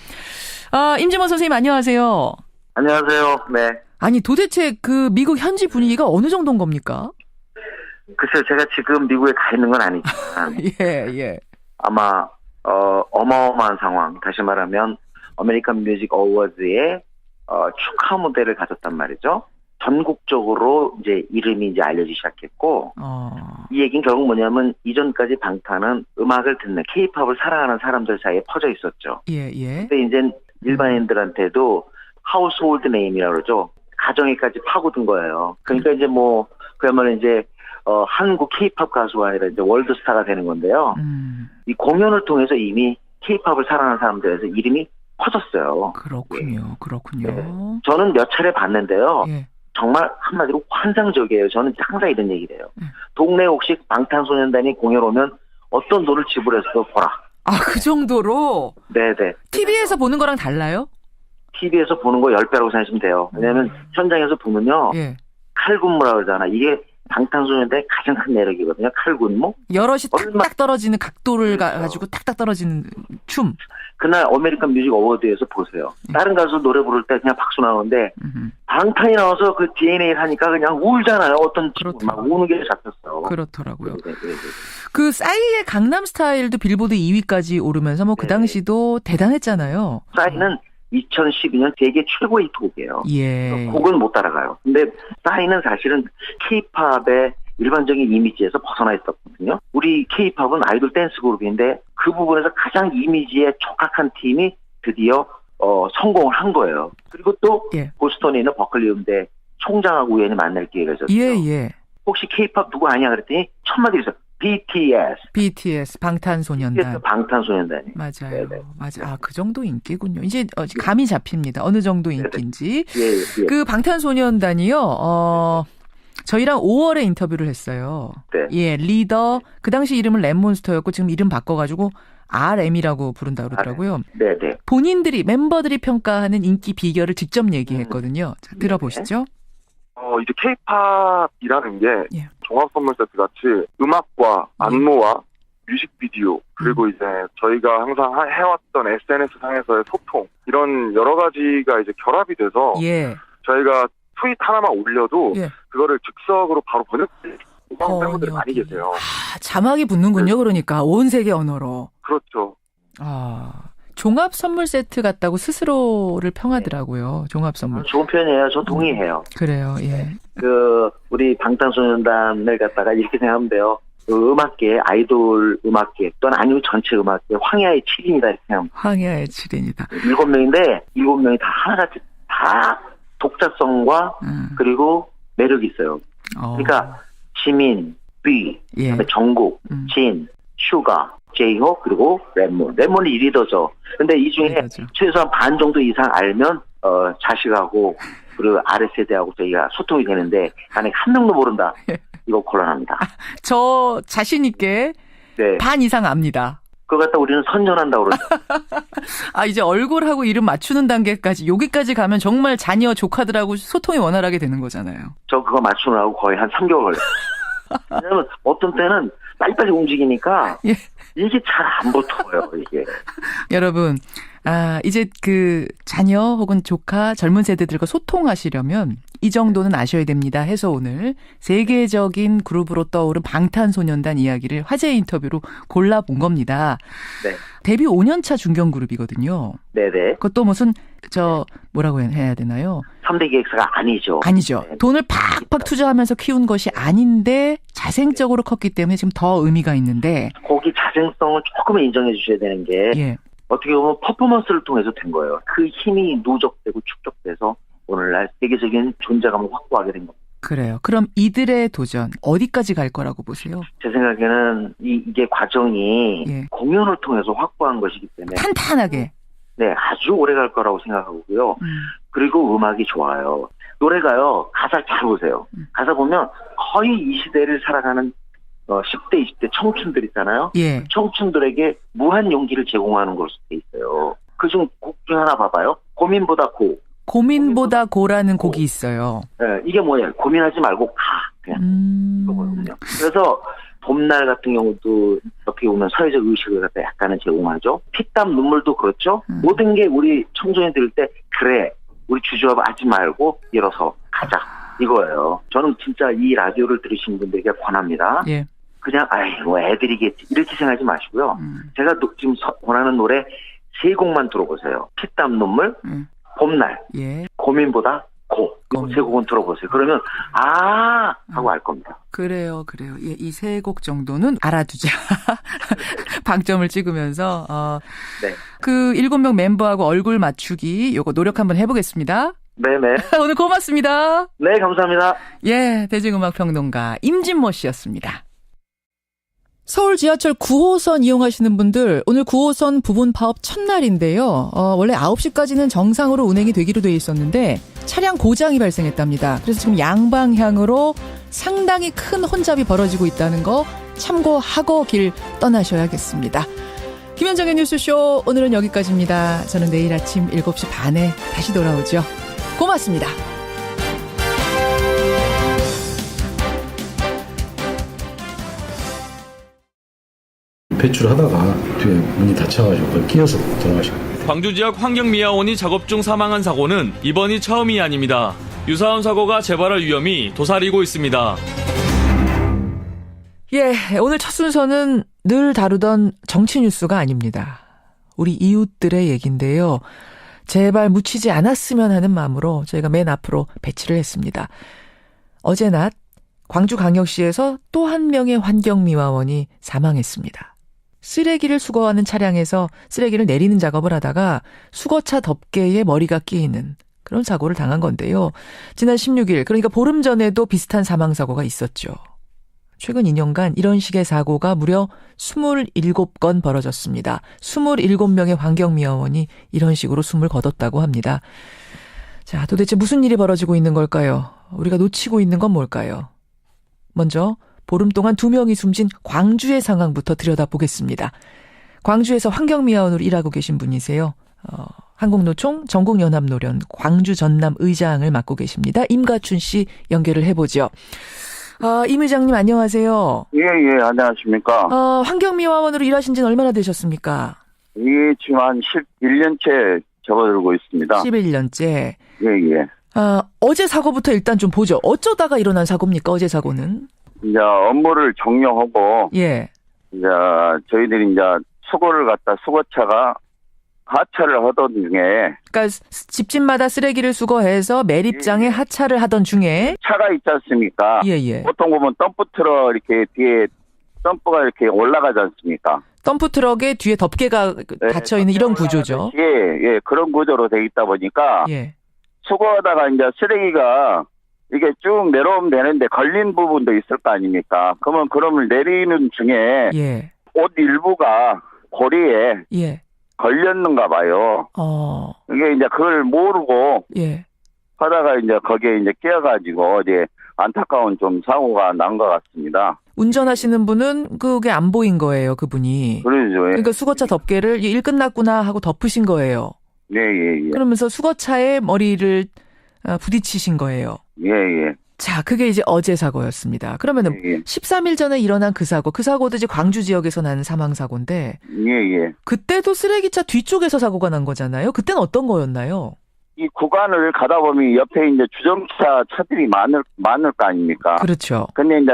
임진모 선생님 안녕하세요. 안녕하세요. 네. 아니 도대체 그 미국 현지 분위기가 어느 정도인 겁니까? 글쎄요, 제가 지금 미국에 가 있는 건 아니지만 예. 아마 어마어마한 상황. 다시 말하면 아메리칸 뮤직 어워즈의 축하 무대를 가졌단 말이죠. 전국적으로 이제 이름이 이제 알려지기 시작했고, 이 얘기는 결국 뭐냐면 이전까지 방탄은 음악을 듣는 K-팝을 사랑하는 사람들 사이에 퍼져 있었죠. 예. 근데 이제 일반인들한테도 하우스홀드 네임이라고 그러죠. 가정에까지 파고든 거예요. 그러니까 이제 뭐 그야말로 이제 한국 케이팝 가수가 아니라 이제 월드스타가 되는 건데요. 이 공연을 통해서 이미 케이팝을 사랑하는 사람들에서 이름이 커졌어요. 그렇군요. 그렇군요. 네. 저는 몇 차례 봤는데요. 예. 정말 한마디로 환상적이에요. 저는 항상 이런 얘기를 해요. 동네 혹시 방탄소년단이 공연 오면 어떤 돈을 지불해서 보라. 아, 그 정도로? 네네. TV에서 보는 거랑 달라요? TV에서 보는 거 10배라고 생각하시면 돼요. 왜냐하면 현장에서 보면요. 예. 칼군무라고 그러잖아. 이게 방탄소년단의 가장 큰 매력이거든요. 칼군무. 여럿이 탁탁 떨어지는 각도를 가지고 탁탁 떨어지는 춤. 그날 아메리칸 뮤직 어워드에서 보세요. 다른 가수 노래 부를 때 그냥 박수 나오는데 방탄이 나와서 그 DNA를 하니까 그냥 울잖아요. 어떤 친구 막 우는 게 잡혔어. 그렇더라고요. 네. 그 싸이의 강남스타일도 빌보드 2위까지 오르면서 뭐 그 당시도 대단했잖아요. 싸이는 2012년 세계 최고의 히트곡이에요. 예. 곡은 못 따라가요. 근데 싸이는 사실은 케이팝의 일반적인 이미지에서 벗어나 있었거든요. 우리 케이팝은 아이돌 댄스 그룹인데 그 부분에서 가장 이미지에 촉각한 팀이 드디어 성공을 한 거예요. 그리고 또 보스턴에 있는 버클리 음대 총장하고 우연히 만날 기회가 있었어요. 예. 혹시 케이팝 누구 아냐 그랬더니 첫 마디 있어요. BTS 방탄소년단. 방탄소년단이. 맞아요. 맞아. 아, 그 정도 인기군요. 이제 감이 잡힙니다. 어느 정도 인기인지. 예. 그 방탄소년단이요. 저희랑 5월에 인터뷰를 했어요. 네. 예, 리더. 그 당시 이름은 랩몬스터였고 지금 이름 바꿔가지고 RM이라고 부른다 그러더라고요. 네네. 본인들이 멤버들이 평가하는 인기 비결을 직접 얘기했거든요. 자, 들어보시죠. 이제 K-팝이라는 게 종합 선물 세트 같이 음악과 안무와 뮤직비디오 그리고 이제 저희가 항상 해왔던 SNS 상에서의 소통 이런 여러 가지가 이제 결합이 돼서 저희가 트윗 하나만 올려도 그거를 즉석으로 바로 번역하는 팬분들이 많이 계세요. 자막이 붙는군요. 그러니까 온 세계 언어로. 그렇죠. 종합 선물 세트 같다고 스스로를 평하더라고요. 종합 선물. 좋은 표현이에요. 저 동의해요. 그래요. 예. 우리 방탄소년단을 갖다가 이렇게 생각하면 돼요. 음악계, 아이돌 음악계 또는 아니면 전체 음악계 황야의 7인이다 이렇게 생각합니다. 황야의 7인이다. 7명인데 7명이 다 하나같이 다 독자성과 그리고 매력이 있어요. 그러니까 지민, 비, 정국, 진, 슈가, 제이홉 그리고 랩몬. 랩몬이 리더죠. 근데 이 중에 최소한 반 정도 이상 알면 자식하고 그리고 아래 세대하고 저희가 소통이 되는데 만약에 한 명도 모른다. 이거 곤란합니다. 저 자신 있게 반 이상 압니다. 그거 갖다 우리는 선전한다고 그러죠. 이제 얼굴하고 이름 맞추는 단계까지 여기까지 가면 정말 자녀 조카들하고 소통이 원활하게 되는 거잖아요. 저 그거 맞추느라고 거의 한 3개월 걸렸어요. 왜냐면 어떤 때는 빨리빨리 움직이니까 이게 잘 안 붙어요, 이게. 여러분, 이제 그 자녀 혹은 조카 젊은 세대들과 소통하시려면 이 정도는 아셔야 됩니다 해서 오늘 세계적인 그룹으로 떠오른 방탄소년단 이야기를 화제 인터뷰로 골라본 겁니다. 네. 데뷔 5년차 중견그룹이거든요. 네네. 그것도 무슨 뭐라고 해야 되나요? 3대 기획사가 아니죠. 아니죠. 네. 돈을 팍팍 투자하면서 키운 것이 아닌데 자생적으로 컸기 때문에 지금 더 의미가 있는데 거기 자생성을 조금은 인정해 주셔야 되는 게 어떻게 보면 퍼포먼스를 통해서 된 거예요. 그 힘이 누적되고 축적돼서 오늘날 세계적인 존재감을 확보하게 된 겁니다. 그래요. 그럼 이들의 도전 어디까지 갈 거라고 보세요? 제 생각에는 이게 과정이 공연을 통해서 확보한 것이기 때문에 탄탄하게 아주 오래 갈 거라고 생각하고요. 그리고 음악이 좋아요. 노래가요. 가사 잘 보세요. 가사 보면 거의 이 시대를 살아가는 10대, 20대 청춘들 있잖아요. 청춘들에게 무한 용기를 제공하는 것으로 돼 있어요. 그중 곡 중 하나 봐봐요. 고민보다 고. 고민보다 고라는 곡이 있어요. 네, 이게 뭐냐. 고민하지 말고 가. 그냥. 그거거든요. 그래서 봄날 같은 경우도 어떻게 보면 사회적 의식을 갖다 약간은 제공하죠. 피땀 눈물도 그렇죠. 모든 게 우리 청소년 들을 때 그래. 우리 주저하지 말고 일어서 가자. 이거예요. 저는 진짜 이 라디오를 들으시는 분들에게 권합니다. 그냥 뭐 애들이겠지 이렇게 생각하지 마시고요. 제가 지금 권하는 노래 3곡만 들어보세요. 피땀 눈물, 봄날, 고민보다 고. 이 3곡은 들어보세요. 그러면 하고 알 겁니다. 그래요. 이 3곡 정도는 알아두자. 방점을 찍으면서 네. 그 7명 멤버하고 얼굴 맞추기 요거 노력 한번 해보겠습니다. 네네. 오늘 고맙습니다. 네, 감사합니다. 예, 대중음악평론가 임진모 씨였습니다. 서울 지하철 9호선 이용하시는 분들 오늘 9호선 부분 파업 첫날인데요. 원래 9시까지는 정상으로 운행이 되기로 돼 있었는데 차량 고장이 발생했답니다. 그래서 지금 양방향으로 상당히 큰 혼잡이 벌어지고 있다는 거 참고하고 길 떠나셔야겠습니다. 김현정의 뉴스쇼 오늘은 여기까지입니다. 저는 내일 아침 7시 반에 다시 돌아오죠. 고맙습니다. 배출하다가 뒤에 문이 닫혀가지고 끼어서 돌아가셨어요. 광주 지역 환경미화원이 작업 중 사망한 사고는 이번이 처음이 아닙니다. 유사한 사고가 재발할 위험이 도사리고 있습니다. 예, 오늘 첫 순서는 늘 다루던 정치 뉴스가 아닙니다. 우리 이웃들의 얘기인데요. 제발 묻히지 않았으면 하는 마음으로 저희가 맨 앞으로 배치를 했습니다. 어제 낮 광주광역시에서 또 한 명의 환경미화원이 사망했습니다. 쓰레기를 수거하는 차량에서 쓰레기를 내리는 작업을 하다가 수거차 덮개에 머리가 끼이는 그런 사고를 당한 건데요. 지난 16일, 그러니까 보름 전에도 비슷한 사망사고가 있었죠. 최근 2년간 이런 식의 사고가 무려 27건 벌어졌습니다. 27명의 환경미화원이 이런 식으로 숨을 거뒀다고 합니다. 자, 도대체 무슨 일이 벌어지고 있는 걸까요? 우리가 놓치고 있는 건 뭘까요? 먼저 보름 동안 2명이 숨진 광주의 상황부터 들여다보겠습니다. 광주에서 환경미화원으로 일하고 계신 분이세요. 한국노총 전국연합노련 광주 전남 의장을 맡고 계십니다. 임가춘 씨 연결을 해보죠. 임 의장님 안녕하세요. 예, 안녕하십니까. 환경미화원으로 일하신 지는 얼마나 되셨습니까? 예, 지금 한 11년째 접어들고 있습니다. 11년째. 예. 어제 사고부터 일단 좀 보죠. 어쩌다가 일어난 사고입니까, 어제 사고는? 이제 업무를 종료하고. 예. 이제 저희들이 이제 수거를 갖다 수거차가 하차를 하던 중에. 그러니까 집집마다 쓰레기를 수거해서 매립장에 하차를 하던 중에. 차가 있지 않습니까? 예. 보통 보면 덤프트럭 이렇게 뒤에 덤프가 이렇게 올라가지 않습니까? 덤프트럭에 뒤에 덮개가 닫혀있는 이런 구조죠. 예, 그런 구조로 돼 있다 보니까. 예. 수거하다가 이제 쓰레기가 이게 쭉 내려오면 되는데 걸린 부분도 있을 거 아닙니까? 그러면 그럼을 내리는 중에 예. 옷 일부가 고리에 걸렸는가 봐요. 이게 이제 그걸 모르고 하다가 이제 거기에 이제 끼어가지고 이제 안타까운 좀 사고가 난 것 같습니다. 운전하시는 분은 그게 안 보인 거예요, 그분이. 그러죠. 그러니까 수거차 덮개를 일 끝났구나 하고 덮으신 거예요. 예. 그러면서 수거차에 머리를 부딪히신 거예요. 예. 자, 그게 이제 어제 사고였습니다. 그러면은 13일 전에 일어난 그 사고도 이제 광주 지역에서 난 사망 사고인데. 예. 그때도 쓰레기차 뒤쪽에서 사고가 난 거잖아요. 그때는 어떤 거였나요? 이 구간을 가다 보면 옆에 이제 주정차 차들이 많을 거 아닙니까? 그렇죠. 근데 이제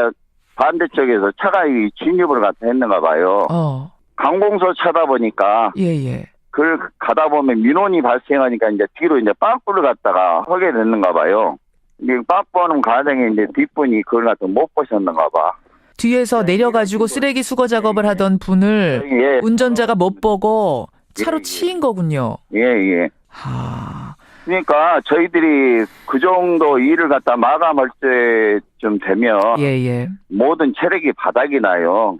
반대쪽에서 차가 진입을 갖다 했는가 봐요. 관공서 차다 보니까. 예. 그걸 가다 보면 민원이 발생하니까 이제 뒤로 이제 빠꾸를 갖다가 하게 됐는가 봐요. 이제 빠꾸하는 과정에 이제 뒷분이 그걸 갖다 못 보셨는가 봐. 뒤에서 내려가지고 쓰레기 수거 작업을 하던 분을 운전자가 못 보고 차로 치인 거군요. 예. 그러니까 저희들이 그 정도 일을 갖다 마감할 때쯤 되면 모든 체력이 바닥이 나요.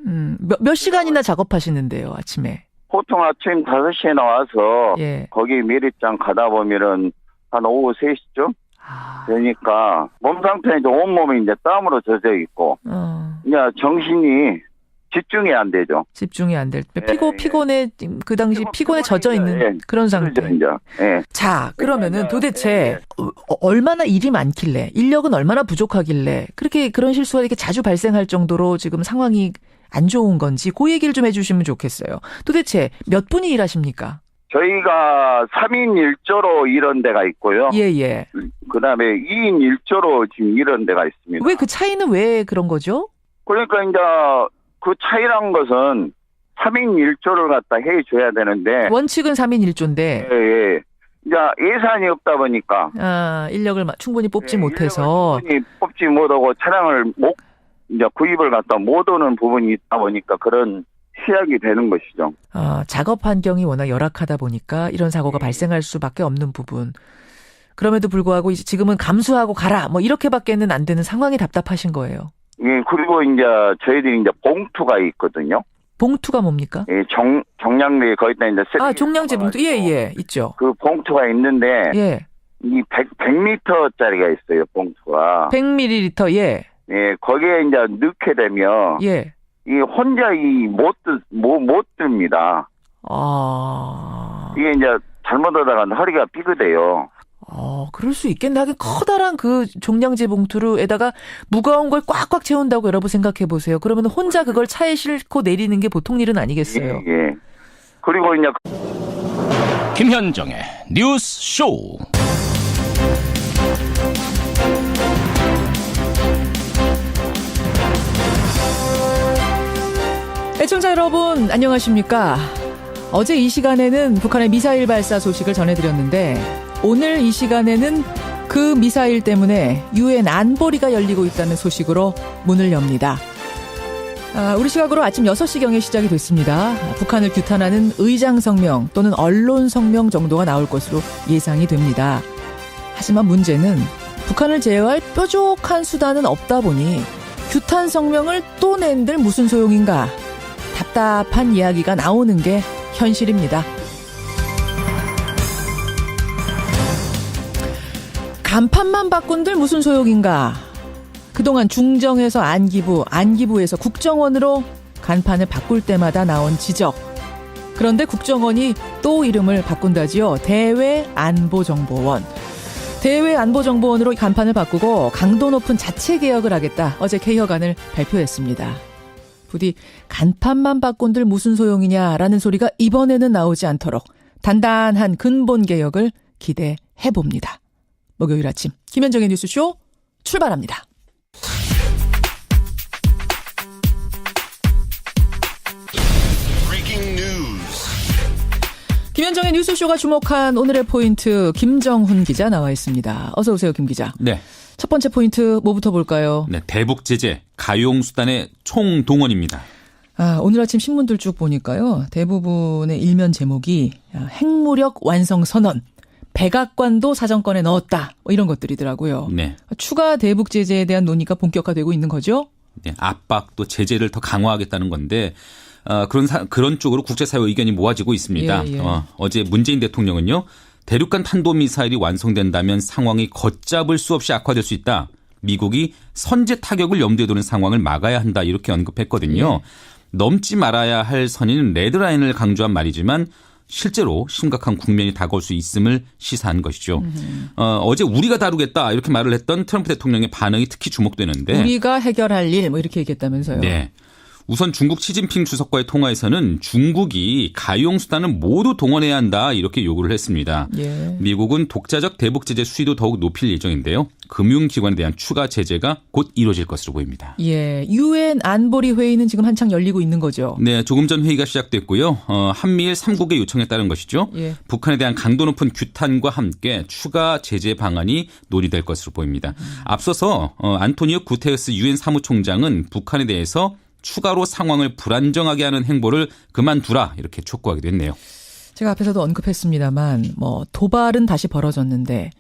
몇 시간이나 작업하시는데요, 아침에? 보통 아침 5시에 나와서 거기 매립장 가다 보면은 한 오후 3시쯤 되니까 몸 상태는 이제 온몸이 이제 땀으로 젖어 있고 이제 정신이 집중이 안 되죠. 집중이 안 될 때 피곤해 그 당시 피곤에 젖어 있는 그런 상태. 자, 그러면은 도대체 얼마나 일이 많길래 인력은 얼마나 부족하길래 그런 실수가 이렇게 자주 발생할 정도로 지금 상황이 안 좋은 건지 그 얘기를 좀 해주시면 좋겠어요. 도대체 몇 분이 일하십니까? 저희가 3인 1조로 이런 데가 있고요. 예. 그다음에 2인 1조로 지금 이런 데가 있습니다. 왜 그 차이는 왜 그런 거죠? 그러니까 이제 그 차이란 것은 3인 1조를 갖다 해줘야 되는데 원칙은 3인 1조인데 예. 이제 예산이 없다 보니까 인력을 충분히 뽑지 못해서 충분히 뽑지 못하고 차량을 이제 구입을 갖다 못 오는 부분이 있다 보니까 그런 시작이 되는 것이죠. 작업 환경이 워낙 열악하다 보니까 이런 사고가 발생할 수밖에 없는 부분. 그럼에도 불구하고 이제 지금은 감수하고 가라 뭐 이렇게밖에는 안 되는 상황이 답답하신 거예요. 예, 그리고 이제 저희들이 이제 봉투가 있거든요. 봉투가 뭡니까? 예, 종량제 거기다 이제 종량제 봉투 예 있죠. 그 봉투가 있는데 예. 이 100리터짜리가 있어요, 봉투가. 100ml 예. 예, 거기에 이제 넣게 되면 예. 이 혼자 못 듭니다. 이게 이제 잘못하다가 허리가 삐그대요. 그럴 수 있겠네. 하긴 커다란 그 종량제 봉투로에다가 무거운 걸 꽉꽉 채운다고 여러분 생각해 보세요. 그러면 혼자 그걸 차에 싣고 내리는 게 보통 일은 아니겠어요. 예. 그리고 이제 김현정의 뉴스 쇼. 애청자 여러분 안녕하십니까. 어제 이 시간에는 북한의 미사일 발사 소식을 전해드렸는데 오늘 이 시간에는 그 미사일 때문에 유엔 안보리가 열리고 있다는 소식으로 문을 엽니다. 우리 시각으로 아침 6시경에 시작이 됐습니다. 북한을 규탄하는 의장 성명 또는 언론 성명 정도가 나올 것으로 예상이 됩니다. 하지만 문제는 북한을 제어할 뾰족한 수단은 없다 보니 규탄 성명을 또 낸들 무슨 소용인가. 답답한 이야기가 나오는 게 현실입니다. 간판만 바꾼들 무슨 소용인가. 그동안 중정에서 안기부, 안기부에서 국정원으로 간판을 바꿀 때마다 나온 지적. 그런데 국정원이 또 이름을 바꾼다지요. 대외안보정보원. 대외안보정보원으로 간판을 바꾸고 강도 높은 자체 개혁을 하겠다. 어제 개혁안을 발표했습니다. 부디 간판만 바꾼들 무슨 소용이냐라는 소리가 이번에는 나오지 않도록 단단한 근본 개혁을 기대해봅니다. 목요일 아침 김현정의 뉴스쇼 출발합니다. 김현정의 뉴스쇼가 주목한 오늘의 포인트 김정훈 기자 나와 있습니다. 어서 오세요, 김 기자. 네. 첫 번째 포인트 뭐부터 볼까요? 네, 대북 제재 가용수단의 총동원입니다. 오늘 아침 신문들 쭉 보니까요. 대부분의 일면 제목이 핵무력 완성 선언, 백악관도 사정권에 넣었다. 뭐 이런 것들이더라고요. 네. 추가 대북 제재에 대한 논의가 본격화되고 있는 거죠? 네, 압박 또 제재를 더 강화하겠다는 건데 그런 쪽으로 국제사회 의견이 모아지고 있습니다. 예. 어제 문재인 대통령은요. 대륙간 탄도미사일이 완성된다면 상황이 걷잡을 수 없이 악화될 수 있다. 미국이 선제 타격을 염두에 두는 상황을 막아야 한다. 이렇게 언급했거든요. 예. 넘지 말아야 할 선인 레드라인을 강조한 말이지만 실제로 심각한 국면이 다가올 수 있음을 시사한 것이죠. 어제 우리가 다루겠다 이렇게 말을 했던 트럼프 대통령의 반응이 특히 주목되는데. 우리가 해결할 일 뭐 이렇게 얘기했다면서요. 네. 우선 중국 시진핑 주석과의 통화에서는 중국이 가용수단을 모두 동원해야 한다 이렇게 요구를 했습니다. 예. 미국은 독자적 대북 제재 수위도 더욱 높일 예정인데요. 금융기관에 대한 추가 제재가 곧 이루어질 것으로 보입니다. 예, 유엔 안보리 회의는 지금 한창 열리고 있는 거죠. 네, 조금 전 회의가 시작됐고요. 한미일 3국의 요청에 따른 것이죠. 예. 북한에 대한 강도 높은 규탄과 함께 추가 제재 방안이 논의될 것으로 보입니다. 앞서서 안토니오 구테레스 유엔 사무총장은 북한에 대해서 추가로 상황을 불안정하게 하는 행보를 그만두라 이렇게 촉구하기도 했네요. 제가 앞에서도 언급했습니다만 도발은 다시 벌어졌는데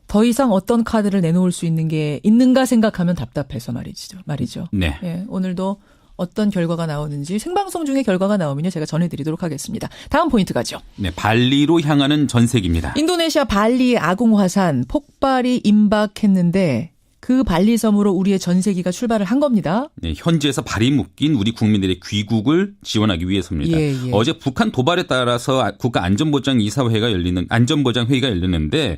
더 이상 어떤 카드를 내놓을 수 있는 게 있는가 생각하면 답답해서 말이죠. 네. 예, 오늘도 어떤 결과가 나오는지 생방송 중에 결과가 나오면요 제가 전해드리도록 하겠습니다. 다음 포인트 가죠. 네, 발리로 향하는 전세기입니다. 인도네시아 발리 아궁화산 폭발이 임박했는데 그 발리 섬으로 우리의 전세기가 출발을 한 겁니다. 네, 현지에서 발이 묶인 우리 국민들의 귀국을 지원하기 위해서입니다. 예. 어제 북한 도발에 따라서 국가안전보장이사회가 안전보장회의가 열렸는데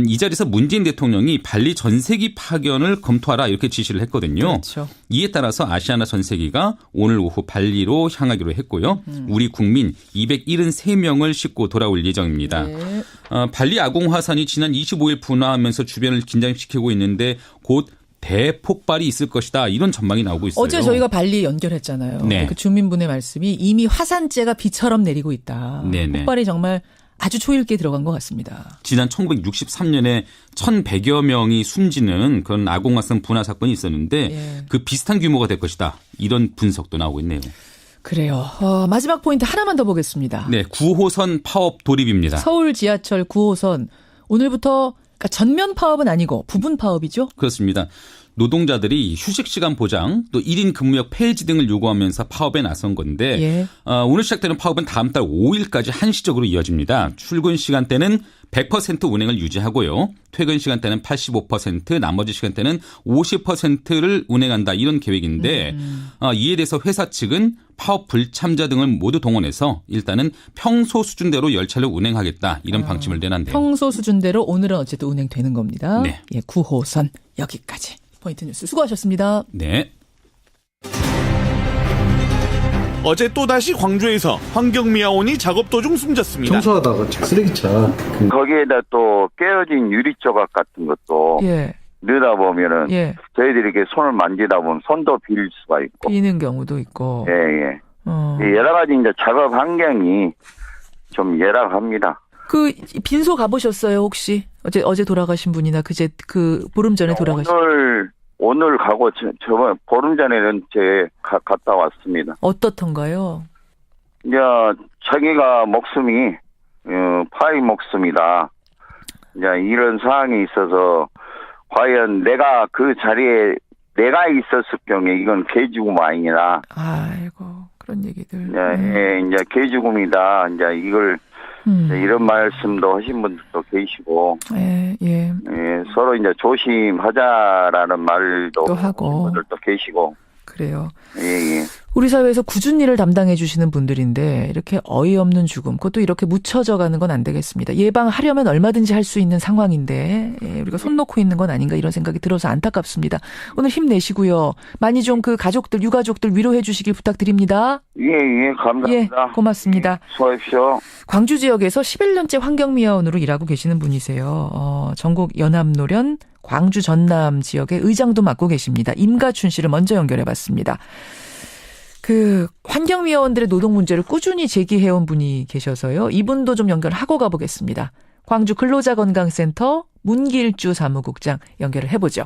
이 자리에서 문재인 대통령이 발리 전세기 파견을 검토하라 이렇게 지시를 했거든요. 그렇죠. 이에 따라서 아시아나 전세기가 오늘 오후 발리로 향하기로 했고요. 우리 국민 273명을 싣고 돌아올 예정입니다. 네. 발리 아궁화산이 지난 25일 분화하면서 주변을 긴장시키고 있는데 곧 대폭발이 있을 것이다. 이런 전망이 나오고 있어요. 어제 저희가 발리 연결했잖아요. 네. 그 주민분의 말씀이 이미 화산재가 비처럼 내리고 있다. 네네. 폭발이 정말 아주 초읽게 들어간 것 같습니다. 지난 1963년에 1,100여 명이 숨지는 그런 아궁화산 분화 사건이 있었는데 그 비슷한 규모가 될 것이다. 이런 분석도 나오고 있네요. 그래요. 마지막 포인트 하나만 더 보겠습니다. 네, 9호선 파업 돌입입니다. 서울 지하철 9호선 오늘부터 그러니까 전면 파업은 아니고 부분 파업이죠? 그렇습니다. 노동자들이 휴식시간 보장, 또 1인 근무역 폐지 등을 요구하면서 파업에 나선 건데 예. 오늘 시작되는 파업은 다음 달 5일까지 한시적으로 이어집니다. 출근 시간대는 100% 운행을 유지하고요. 퇴근 시간대는 85%, 나머지 시간대는 50%를 운행한다 이런 계획인데 이에 대해서 회사 측은 파업 불참자 등을 모두 동원해서 일단은 평소 수준대로 열차를 운행하겠다 이런 방침을 내놨네요. 평소 수준대로 오늘은 어쨌든 운행되는 겁니다. 네. 예, 9호선 여기까지. 포인트 뉴스 수고하셨습니다. 네. 어제 또다시 광주에서 환경미화원이 작업 도중 숨졌습니다. 청소하다가 쓰레기차. 거기에다 또 깨어진 유리 조각 같은 것도 넣다 보면은 저희들이 이렇게 손을 만지다 보면 손도 빌 수가 있고. 비는 경우도 있고. 예. 여러 가지 이제 작업 환경이 좀 열악합니다. 그 빈소 가보셨어요 혹시? 어제 돌아가신 분이나 그 보름 전에 돌아가신. 오늘 가고 저번 보름 전에는 갔다 왔습니다. 어떻던가요? 이제 자기가 목숨이 파이 목숨이다. 이제 이런 상황이 있어서 과연 내가 그 자리에 내가 있었을 경우에 이건 개죽음 아니냐. 아이고 그런 얘기들. 이제 개죽음이다. 이제 이걸 이런 말씀도 하신 분들도 계시고, 서로 이제 조심하자라는 말도 하고 분들도 계시고. 그래요. 예. 우리 사회에서 굳은 일을 담당해 주시는 분들인데 이렇게 어이없는 죽음, 그것도 이렇게 묻혀져 가는 건 안 되겠습니다. 예방하려면 얼마든지 할 수 있는 상황인데 우리가 손 놓고 있는 건 아닌가 이런 생각이 들어서 안타깝습니다. 오늘 힘내시고요. 많이 좀 그 가족들, 유가족들 위로해 주시길 부탁드립니다. 예, 감사합니다. 예, 고맙습니다. 수고하십시오. 광주 지역에서 11년째 환경미화원으로 일하고 계시는 분이세요. 전국 연합노련 광주 전남 지역의 의장도 맡고 계십니다. 임가춘 씨를 먼저 연결해봤습니다. 그 환경미화원들의 노동 문제를 꾸준히 제기해온 분이 계셔서요. 이분도 좀 연결하고 가보겠습니다. 광주 근로자건강센터 문길주 사무국장 연결을 해보죠.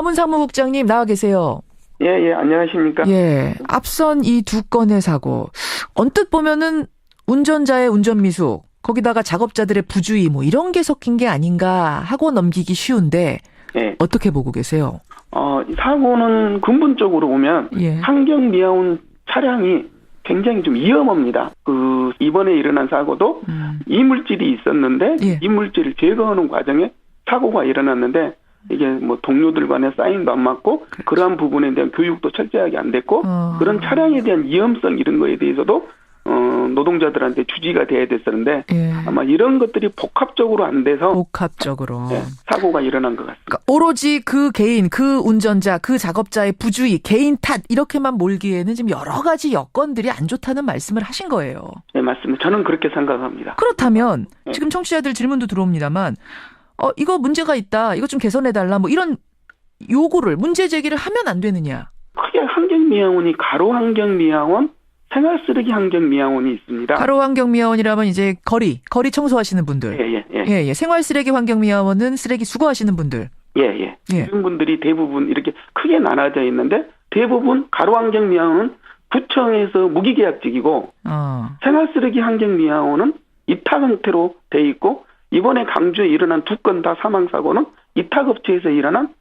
문 사무국장님 나와 계세요. 예, 안녕하십니까. 예, 앞선 이 두 건의 사고 언뜻 보면은 운전자의 운전미숙 거기다가 작업자들의 부주의 뭐 이런 게 섞인 게 아닌가 하고 넘기기 쉬운데 어떻게 보고 계세요? 이 사고는 근본적으로 보면 환경미화원 차량이 굉장히 좀 위험합니다. 이번에 일어난 사고도 이물질이 있었는데 이물질을 제거하는 과정에 사고가 일어났는데 이게 뭐 동료들 간의 사인도 안 맞고 그러한 부분에 대한 교육도 철저하게 안 됐고 그런 차량에 대한 위험성 이런 거에 대해서도 노동자들한테 주지가 돼야 됐었는데 아마 이런 것들이 복합적으로 안 돼서 사고가 일어난 것 같습니다. 그러니까 오로지 그 개인, 그 운전자, 그 작업자의 부주의, 개인 탓 이렇게만 몰기에는 지금 여러 가지 여건들이 안 좋다는 말씀을 하신 거예요. 네, 맞습니다. 저는 그렇게 생각합니다. 그렇다면 지금 청취자들 질문도 들어옵니다만 이거 문제가 있다. 이거 좀 개선해달라. 뭐 이런 요구를 문제 제기를 하면 안 되느냐. 크게 환경미화원이 가로환경미화원 생활쓰레기 환경미화원이 있습니다. 가로환경미화원이라면 이제 거리 청소하시는 분들. 예. 생활쓰레기 환경미화원은 쓰레기 수거하시는 분들. 이런 분들이 대부분 이렇게 크게 나눠져 있는데 대부분 가로환경미화원은 구청에서 무기계약직이고 생활쓰레기 환경미화원은 이탁 형태로 돼 있고 이번에 강주에 일어난 두 건 다 사망사고는 이탁업체에서 일어난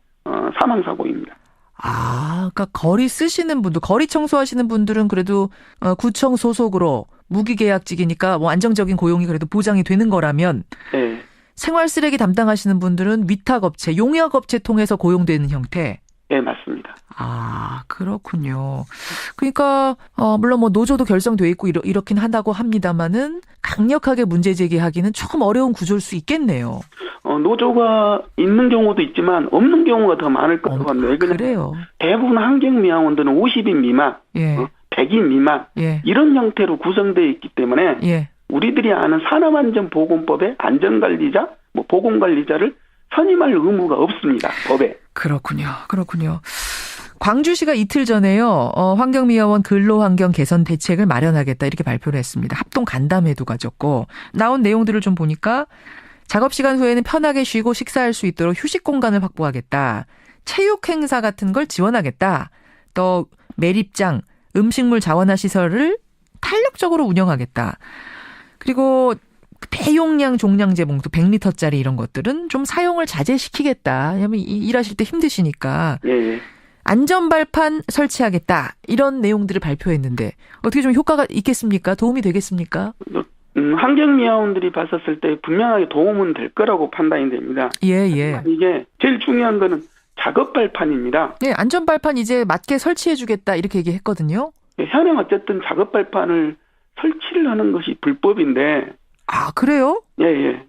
사망사고입니다. 그러니까 거리 쓰시는 분들, 거리 청소하시는 분들은 그래도 구청 소속으로 무기계약직이니까 뭐 안정적인 고용이 그래도 보장이 되는 거라면 생활쓰레기 담당하시는 분들은 위탁업체, 용역업체 통해서 고용되는 형태. 네, 맞습니다. 그렇군요. 그러니까 물론 뭐 노조도 결성돼 있고 이렇긴 한다고 합니다만은 강력하게 문제 제기하기는 조금 어려운 구조일 수 있겠네요. 노조가 있는 경우도 있지만 없는 경우가 더 많을 것 같네요. 그래요. 대부분 환경미화원들은 50인 미만, 100인 미만 이런 형태로 구성되어 있기 때문에 우리들이 아는 산업안전보건법의 안전관리자, 보건관리자를 선임할 의무가 없습니다. 법에. 그렇군요. 광주시가 이틀 전에요. 환경미화원 근로환경 개선 대책을 마련하겠다 이렇게 발표를 했습니다. 합동 간담회도 가졌고 나온 내용들을 좀 보니까 작업시간 후에는 편하게 쉬고 식사할 수 있도록 휴식 공간을 확보하겠다. 체육 행사 같은 걸 지원하겠다. 또 매립장, 음식물 자원화 시설을 탄력적으로 운영하겠다. 그리고 대용량 종량제 봉투 100리터짜리 이런 것들은 좀 사용을 자제시키겠다. 왜냐하면 일하실 때 힘드시니까. 예. 안전발판 설치하겠다. 이런 내용들을 발표했는데 어떻게 좀 효과가 있겠습니까? 도움이 되겠습니까? 환경미화원들이 봤었을 때 분명하게 도움은 될 거라고 판단이 됩니다. 예. 이게 제일 중요한 거는 작업발판입니다. 네, 안전발판 이제 맞게 설치해주겠다 이렇게 얘기했거든요. 현행 어쨌든 작업발판을 설치를 하는 것이 불법인데. 아, 그래요? 예.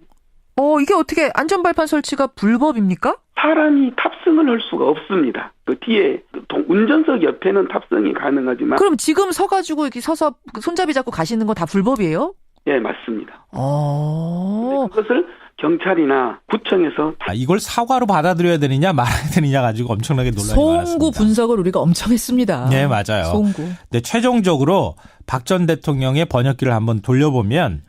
이게 어떻게 안전발판 설치가 불법입니까? 사람이 탑승을 할 수가 없습니다. 그 뒤에 운전석 옆에는 탑승이 가능하지만. 그럼 지금 서가지고 이렇게 서서 손잡이 잡고 가시는 거 다 불법이에요? 예, 맞습니다. 그것을 경찰이나 구청에서 이걸 사과로 받아들여야 되느냐 말아야 되느냐 가지고 엄청나게 논란이 많았습니다. 송구 분석을 우리가 엄청 했습니다. 네, 맞아요. 송구. 근데 최종적으로 박 전 대통령의 번역기를 한번 돌려보면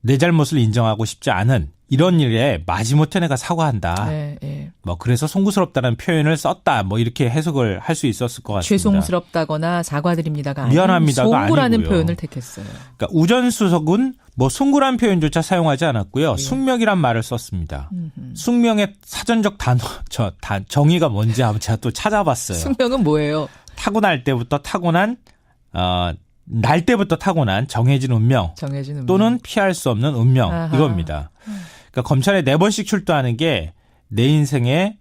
내 잘못을 인정하고 싶지 않은 이런 일에 마지못해 내가 사과한다. 네. 뭐 그래서 송구스럽다는 표현을 썼다. 뭐 이렇게 해석을 할 수 있었을 것 같습니다. 죄송스럽다거나 사과드립니다가 아니고 미안합니다가 송구라는 아니고요. 표현을 택했어요. 그러니까 우전수석은 뭐 송구란 표현조차 사용하지 않았고요. 숙명이란 말을 썼습니다. 숙명의 사전적 정의가 뭔지 한번 제가 또 찾아봤어요. 숙명은 뭐예요? 타고날 때부터 타고난 날 때부터 타고난 정해진 운명 또는 피할 수 없는 운명. 아하. 이겁니다. 그러니까 검찰에 4번씩 출두하는 게 내 인생의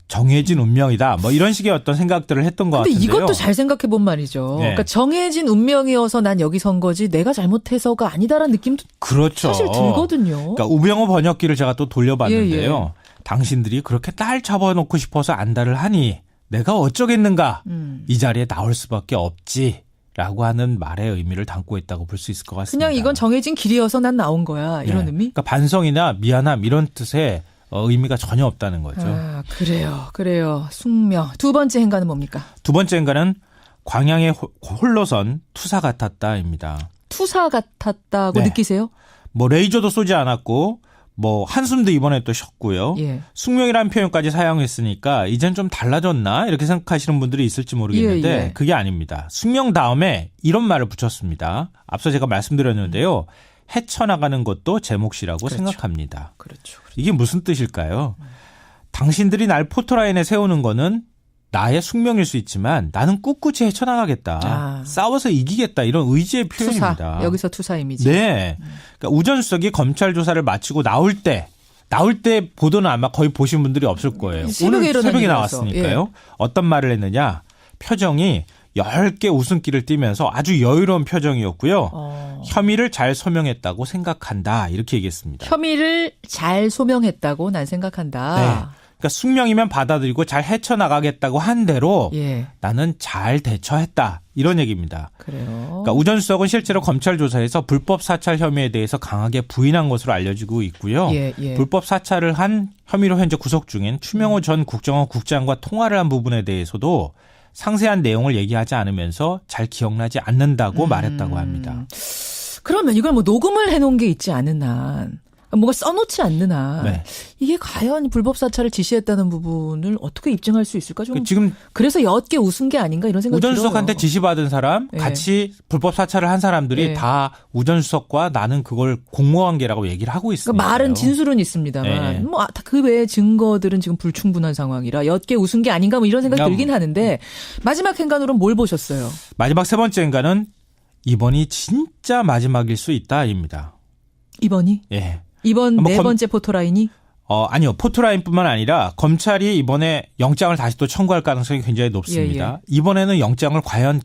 정해진 운명이다. 뭐 이런 식의 어떤 생각들을 했던 것 같은데요. 근데 이것도 잘 생각해 본 말이죠. 네. 그러니까 정해진 운명이어서 난 여기 선 거지 내가 잘못해서가 아니다라는 느낌도 그렇죠. 사실 들거든요. 그러니까 우병우 번역기를 제가 또 돌려봤는데요. 당신들이 그렇게 날 잡아놓고 싶어서 안달을 하니 내가 어쩌겠는가. 이 자리에 나올 수밖에 없지. 라고 하는 말의 의미를 담고 있다고 볼 수 있을 것 같습니다. 그냥 이건 정해진 길이어서 난 나온 거야. 이런 의미? 그러니까 반성이나 미안함 이런 뜻의 의미가 전혀 없다는 거죠. 아, 그래요. 숙명. 두 번째 행간은 뭡니까? 두 번째 행간은 광양에 홀로선 투사 같았다입니다. 투사 같았다고 느끼세요? 뭐 레이저도 쏘지 않았고 뭐 한숨도 이번에 또 쉬었고요. 숙명이라는 표현까지 사용했으니까 이젠 좀 달라졌나 이렇게 생각하시는 분들이 있을지 모르겠는데 그게 아닙니다. 숙명 다음에 이런 말을 붙였습니다. 앞서 제가 말씀드렸는데요. 헤쳐나가는 것도 제 몫이라고 생각합니다. 그렇죠. 이게 무슨 뜻일까요? 당신들이 날 포토라인에 세우는 거는 나의 숙명일 수 있지만 나는 꿇굳이 헤쳐나가겠다. 싸워서 이기겠다. 이런 의지의 표현입니다. 투사. 여기서 투사 이미지. 네. 그러니까 우전수석이 검찰 조사를 마치고 나올 때 보도는 아마 거의 보신 분들이 없을 거예요. 오늘 새벽에 나왔으니까요. 어떤 말을 했느냐. 표정이 10개 웃음기를 띠면서 아주 여유로운 표정이었고요. 혐의를 잘 소명했다고 생각한다. 이렇게 얘기했습니다. 혐의를 잘 소명했다고 난 생각한다. 네. 그러니까 숙명이면 받아들이고 잘 헤쳐나가겠다고 한 대로 나는 잘 대처했다. 이런 얘기입니다. 그래요. 그러니까 우전수석은 실제로 검찰 조사에서 불법 사찰 혐의에 대해서 강하게 부인한 것으로 알려지고 있고요. 불법 사찰을 한 혐의로 현재 구속 중인 추명호 전 국정원 국장과 통화를 한 부분에 대해서도 상세한 내용을 얘기하지 않으면서 잘 기억나지 않는다고 말했다고 합니다. 그러면 이걸 뭐 녹음을 해놓은 게 있지 않은 한 뭔가 써놓지 않는 한 이게 과연 불법 사찰을 지시했다는 부분을 어떻게 입증할 수 있을까? 좀 지금 그래서 옅게 웃은 게 아닌가 이런 생각이 들어요. 우전수석한테 지시받은 사람, 같이 불법 사찰을 한 사람들이 다 우전수석과 나는 그걸 공모관계라고 얘기를 하고 있습니다. 그러니까 말은 진술은 있습니다만 뭐 그 외의 증거들은 지금 불충분한 상황이라 옅게 웃은 게 아닌가 뭐 이런 생각이 들긴 하는데 마지막 행간으로는 뭘 보셨어요? 마지막 세 번째 행간은 이번이 진짜 마지막일 수 있다입니다. 이번이? 예. 이번 네 번째 포토라인이? 아니요. 포토라인뿐만 아니라 검찰이 이번에 영장을 다시 또 청구할 가능성이 굉장히 높습니다. 이번에는 영장을 과연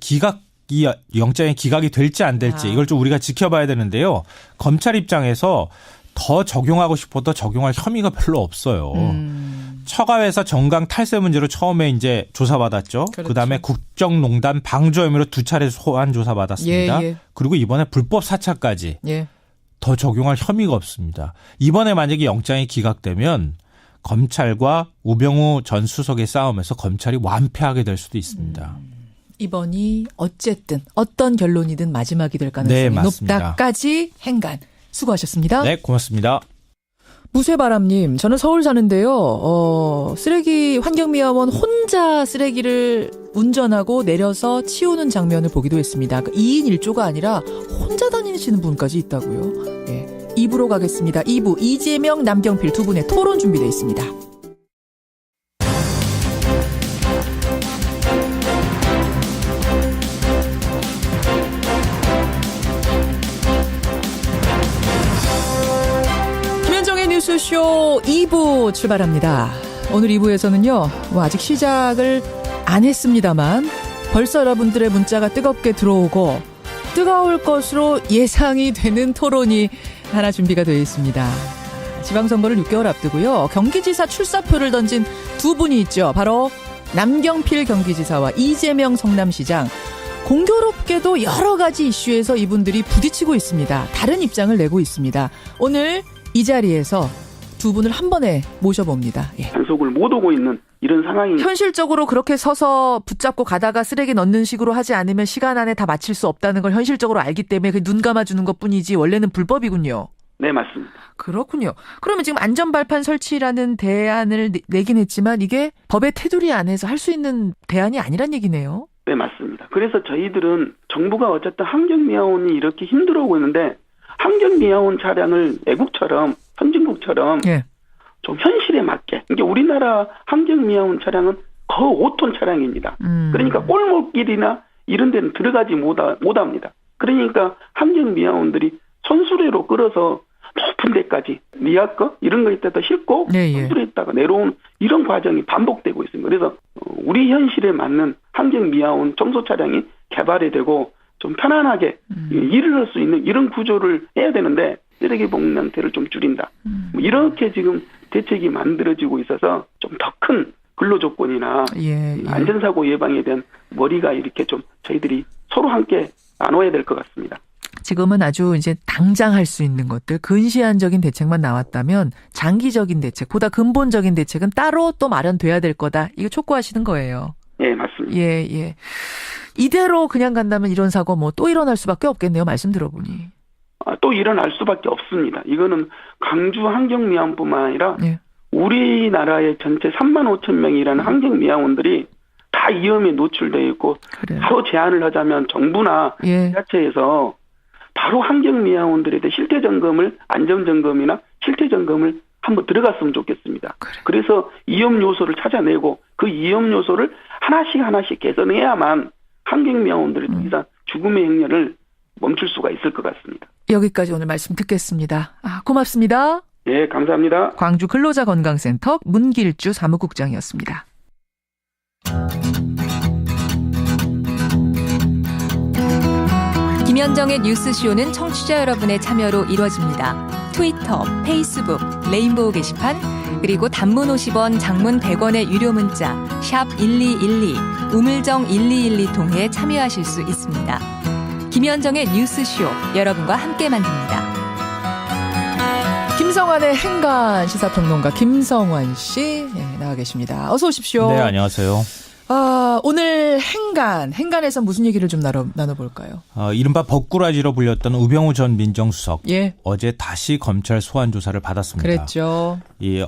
영장의 기각이 될지 안 될지 이걸 좀 우리가 지켜봐야 되는데요. 검찰 입장에서 더 적용하고 싶어도 적용할 혐의가 별로 없어요. 처가회사 정강 탈세 문제로 처음에 이제 조사받았죠. 그다음에 국정농단 방조 혐의로 2차례 소환 조사받았습니다. 그리고 이번에 불법 사찰까지. 더 적용할 혐의가 없습니다. 이번에 만약에 영장이 기각되면 검찰과 우병우 전 수석의 싸움에서 검찰이 완패하게 될 수도 있습니다. 이번이 어쨌든 어떤 결론이든 마지막이 될 가능성이 높다까지 행간. 수고하셨습니다. 네, 고맙습니다. 무쇠바람님, 저는 서울 사는데요. 쓰레기 환경미화원 혼자 쓰레기를 운전하고 내려서 치우는 장면을 보기도 했습니다. 2인 1조가 아니라 혼자 다니시는 분까지 있다고요. 예. 2부로 가겠습니다. 2부 이재명, 남경필 두 분의 토론 준비되어 있습니다. 김현정의 뉴스쇼 2부 출발합니다. 오늘 2부에서는요. 아직 시작을 안 했습니다만 벌써 여러분들의 문자가 뜨겁게 들어오고 뜨거울 것으로 예상이 되는 토론이 하나 준비가 되어 있습니다. 지방선거를 6개월 앞두고요. 경기지사 출사표를 던진 두 분이 있죠. 바로 남경필 경기지사와 이재명 성남시장. 공교롭게도 여러 가지 이슈에서 이분들이 부딪히고 있습니다. 다른 입장을 내고 있습니다. 오늘 이 자리에서 두 분을 한 번에 모셔봅니다. 예. 단속을 못 오고 있는 이런 상황이 현실적으로 그렇게 서서 붙잡고 가다가 쓰레기 넣는 식으로 하지 않으면 시간 안에 다 마칠 수 없다는 걸 현실적으로 알기 때문에 눈 감아주는 것뿐이지 원래는 불법이군요. 네, 맞습니다. 그렇군요. 그러면 지금 안전발판 설치라는 대안을 내긴 했지만 이게 법의 테두리 안에서 할 수 있는 대안이 아니란 얘기네요. 네, 맞습니다. 그래서 저희들은 정부가 어쨌든 환경미화원이 이렇게 힘들어오고 있는데 환경미화원 차량을 외국처럼 선진국처럼 예. 좀 현실에 맞게. 이게 우리나라 환경미화원 차량은 거의 5톤 차량입니다. 그러니까 골목길이나 이런 데는 들어가지 못합니다. 그러니까 환경미화원들이 손수레로 끌어서 높은 데까지 리아커 이런 거 있다가 싣고 손수레에다가 내려오는 이런 과정이 반복되고 있습니다. 그래서 우리 현실에 맞는 환경미화원 청소 차량이 개발이 되고 좀 편안하게 일을 할 수 있는 이런 구조를 해야 되는데 쓰레기 봉낭태를 좀 줄인다. 이렇게 지금 대책이 만들어지고 있어서 좀 더 큰 근로조건이나 안전사고 예방에 대한 머리가 이렇게 좀 저희들이 서로 함께 나눠야 될 것 같습니다. 지금은 아주 이제 당장 할 수 있는 것들, 근시안적인 대책만 나왔다면 장기적인 대책, 보다 근본적인 대책은 따로 또 마련돼야 될 거다. 이거 촉구하시는 거예요. 네, 맞습니다. 예. 이대로 그냥 간다면 이런 사고 뭐 또 일어날 수밖에 없겠네요. 말씀 들어보니. 또 일어날 수밖에 없습니다. 이거는 강주 환경미화원뿐만 아니라 우리나라의 전체 3만 5천 명이라는 환경미화원들이 다 위험에 노출되어 있고 바로 제안을 하자면 정부나 지자체에서 바로 환경미화원들에 대해 실태점검을 안전점검이나 실태점검을 한번 들어갔으면 좋겠습니다. 그래서 위험 요소를 찾아내고 그 위험 요소를 하나씩 개선해야만 환경미화원들이 더 이상 죽음의 행렬을 멈출 수가 있을 것 같습니다. 여기까지 오늘 말씀 듣겠습니다. 고맙습니다. 네, 감사합니다. 광주 근로자건강센터 문길주 사무국장이었습니다. 김현정의 뉴스쇼는 청취자 여러분의 참여로 이루어집니다. 트위터, 페이스북, 레인보우 게시판, 그리고 단문 50원, 장문 100원의 유료 문자 샵 1212, 우물정 1212 통해 참여하실 수 있습니다. 김현정의 뉴스쇼, 여러분과 함께 만듭니다. 김성환의 행간 시사평론가 김성환 씨 나와 계십니다. 어서 오십시오. 네, 안녕하세요. 오늘 행간에서 무슨 얘기를 좀 나눠볼까요? 이른바 법꾸라지로 불렸던 우병우 전 민정수석. 어제 다시 검찰 소환 조사를 받았습니다. 그랬죠.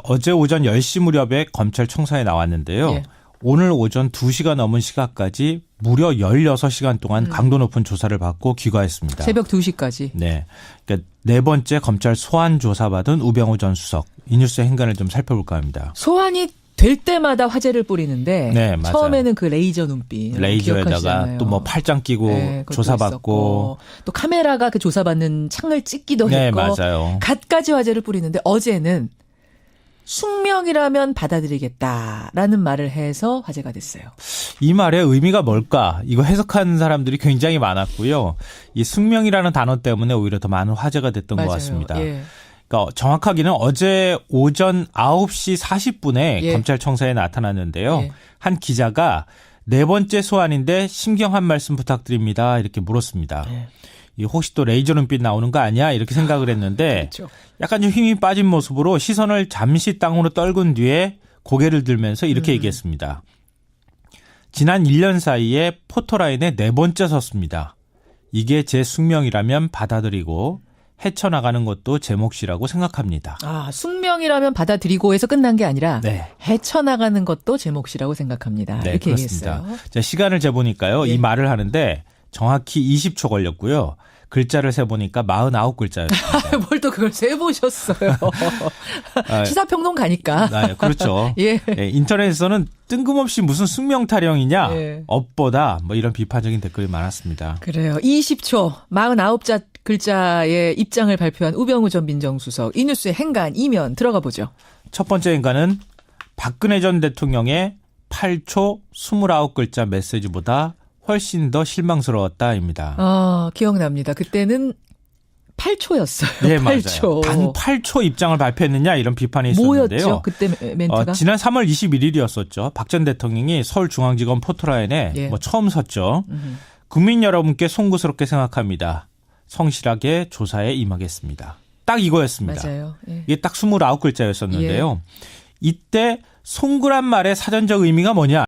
어제 오전 10시 무렵에 검찰 청사에 나왔는데요. 오늘 오전 2시가 넘은 시각까지 무려 16시간 동안 강도 높은 조사를 받고 귀가했습니다. 새벽 2시까지. 네. 그러니까 네 번째 검찰 소환 조사받은 우병우 전 수석. 이 뉴스의 행간을 좀 살펴볼까 합니다. 소환이 될 때마다 화제를 뿌리는데 네, 맞아요. 처음에는 그 레이저 눈빛 레이저에다가 또 뭐 팔짱 끼고 조사받고 또 카메라가 그 조사받는 창을 찍기도 네, 했고 맞아요. 갖가지 화제를 뿌리는데 어제는 숙명이라면 받아들이겠다라는 말을 해서 화제가 됐어요. 이 말의 의미가 뭘까? 이거 해석하는 사람들이 굉장히 많았고요. 이 숙명이라는 단어 때문에 오히려 더 많은 화제가 됐던 것 같습니다. 그러니까 정확하게는 어제 오전 9시 40분에 검찰 청사에 나타났는데요. 한 기자가 네 번째 소환인데 심경 한 말씀 부탁드립니다. 이렇게 물었습니다. 혹시 또 레이저 눈빛 나오는 거 아니야? 이렇게 생각을 했는데 약간 좀 힘이 빠진 모습으로 시선을 잠시 땅으로 떨군 뒤에 고개를 들면서 이렇게 얘기했습니다. 지난 1년 사이에 포토라인에 네 번째 섰습니다. 이게 제 숙명이라면 받아들이고 헤쳐나가는 것도 제 몫이라고 생각합니다. 아, 숙명이라면 받아들이고 해서 끝난 게 아니라 네. 헤쳐나가는 것도 제 몫이라고 생각합니다. 네, 이렇게 그렇습니다. 얘기했어요. 자, 시간을 재보니까요. 예. 이 말을 하는데 정확히 20초 걸렸고요. 글자를 세보니까 49글자였습니다. 뭘 또 그걸 세보셨어요. 시사평론 가니까. 그렇죠. 예. 네, 인터넷에서는 뜬금없이 무슨 숙명 타령이냐, 예. 업보다 뭐 이런 비판적인 댓글이 많았습니다. 그래요. 20초 49글자의 입장을 발표한 우병우 전 민정수석. 이 뉴스의 행간 이면 들어가 보죠. 첫 번째 행간은 박근혜 전 대통령의 8초 29글자 메시지보다 훨씬 더 실망스러웠다입니다. 기억납니다. 그때는 8초였어요. 네, 8초. 맞아요. 단 8초 입장을 발표했느냐 이런 비판이 있었는데요. 뭐였죠? 그때 멘트가? 지난 3월 21일이었었죠. 박 전 대통령이 서울중앙지검 포토라인에 예. 처음 섰죠. 국민 여러분께 송구스럽게 생각합니다. 성실하게 조사에 임하겠습니다. 딱 이거였습니다. 맞아요. 예. 이게 딱 29글자였었는데요. 이때 송구란 말의 사전적 의미가 뭐냐?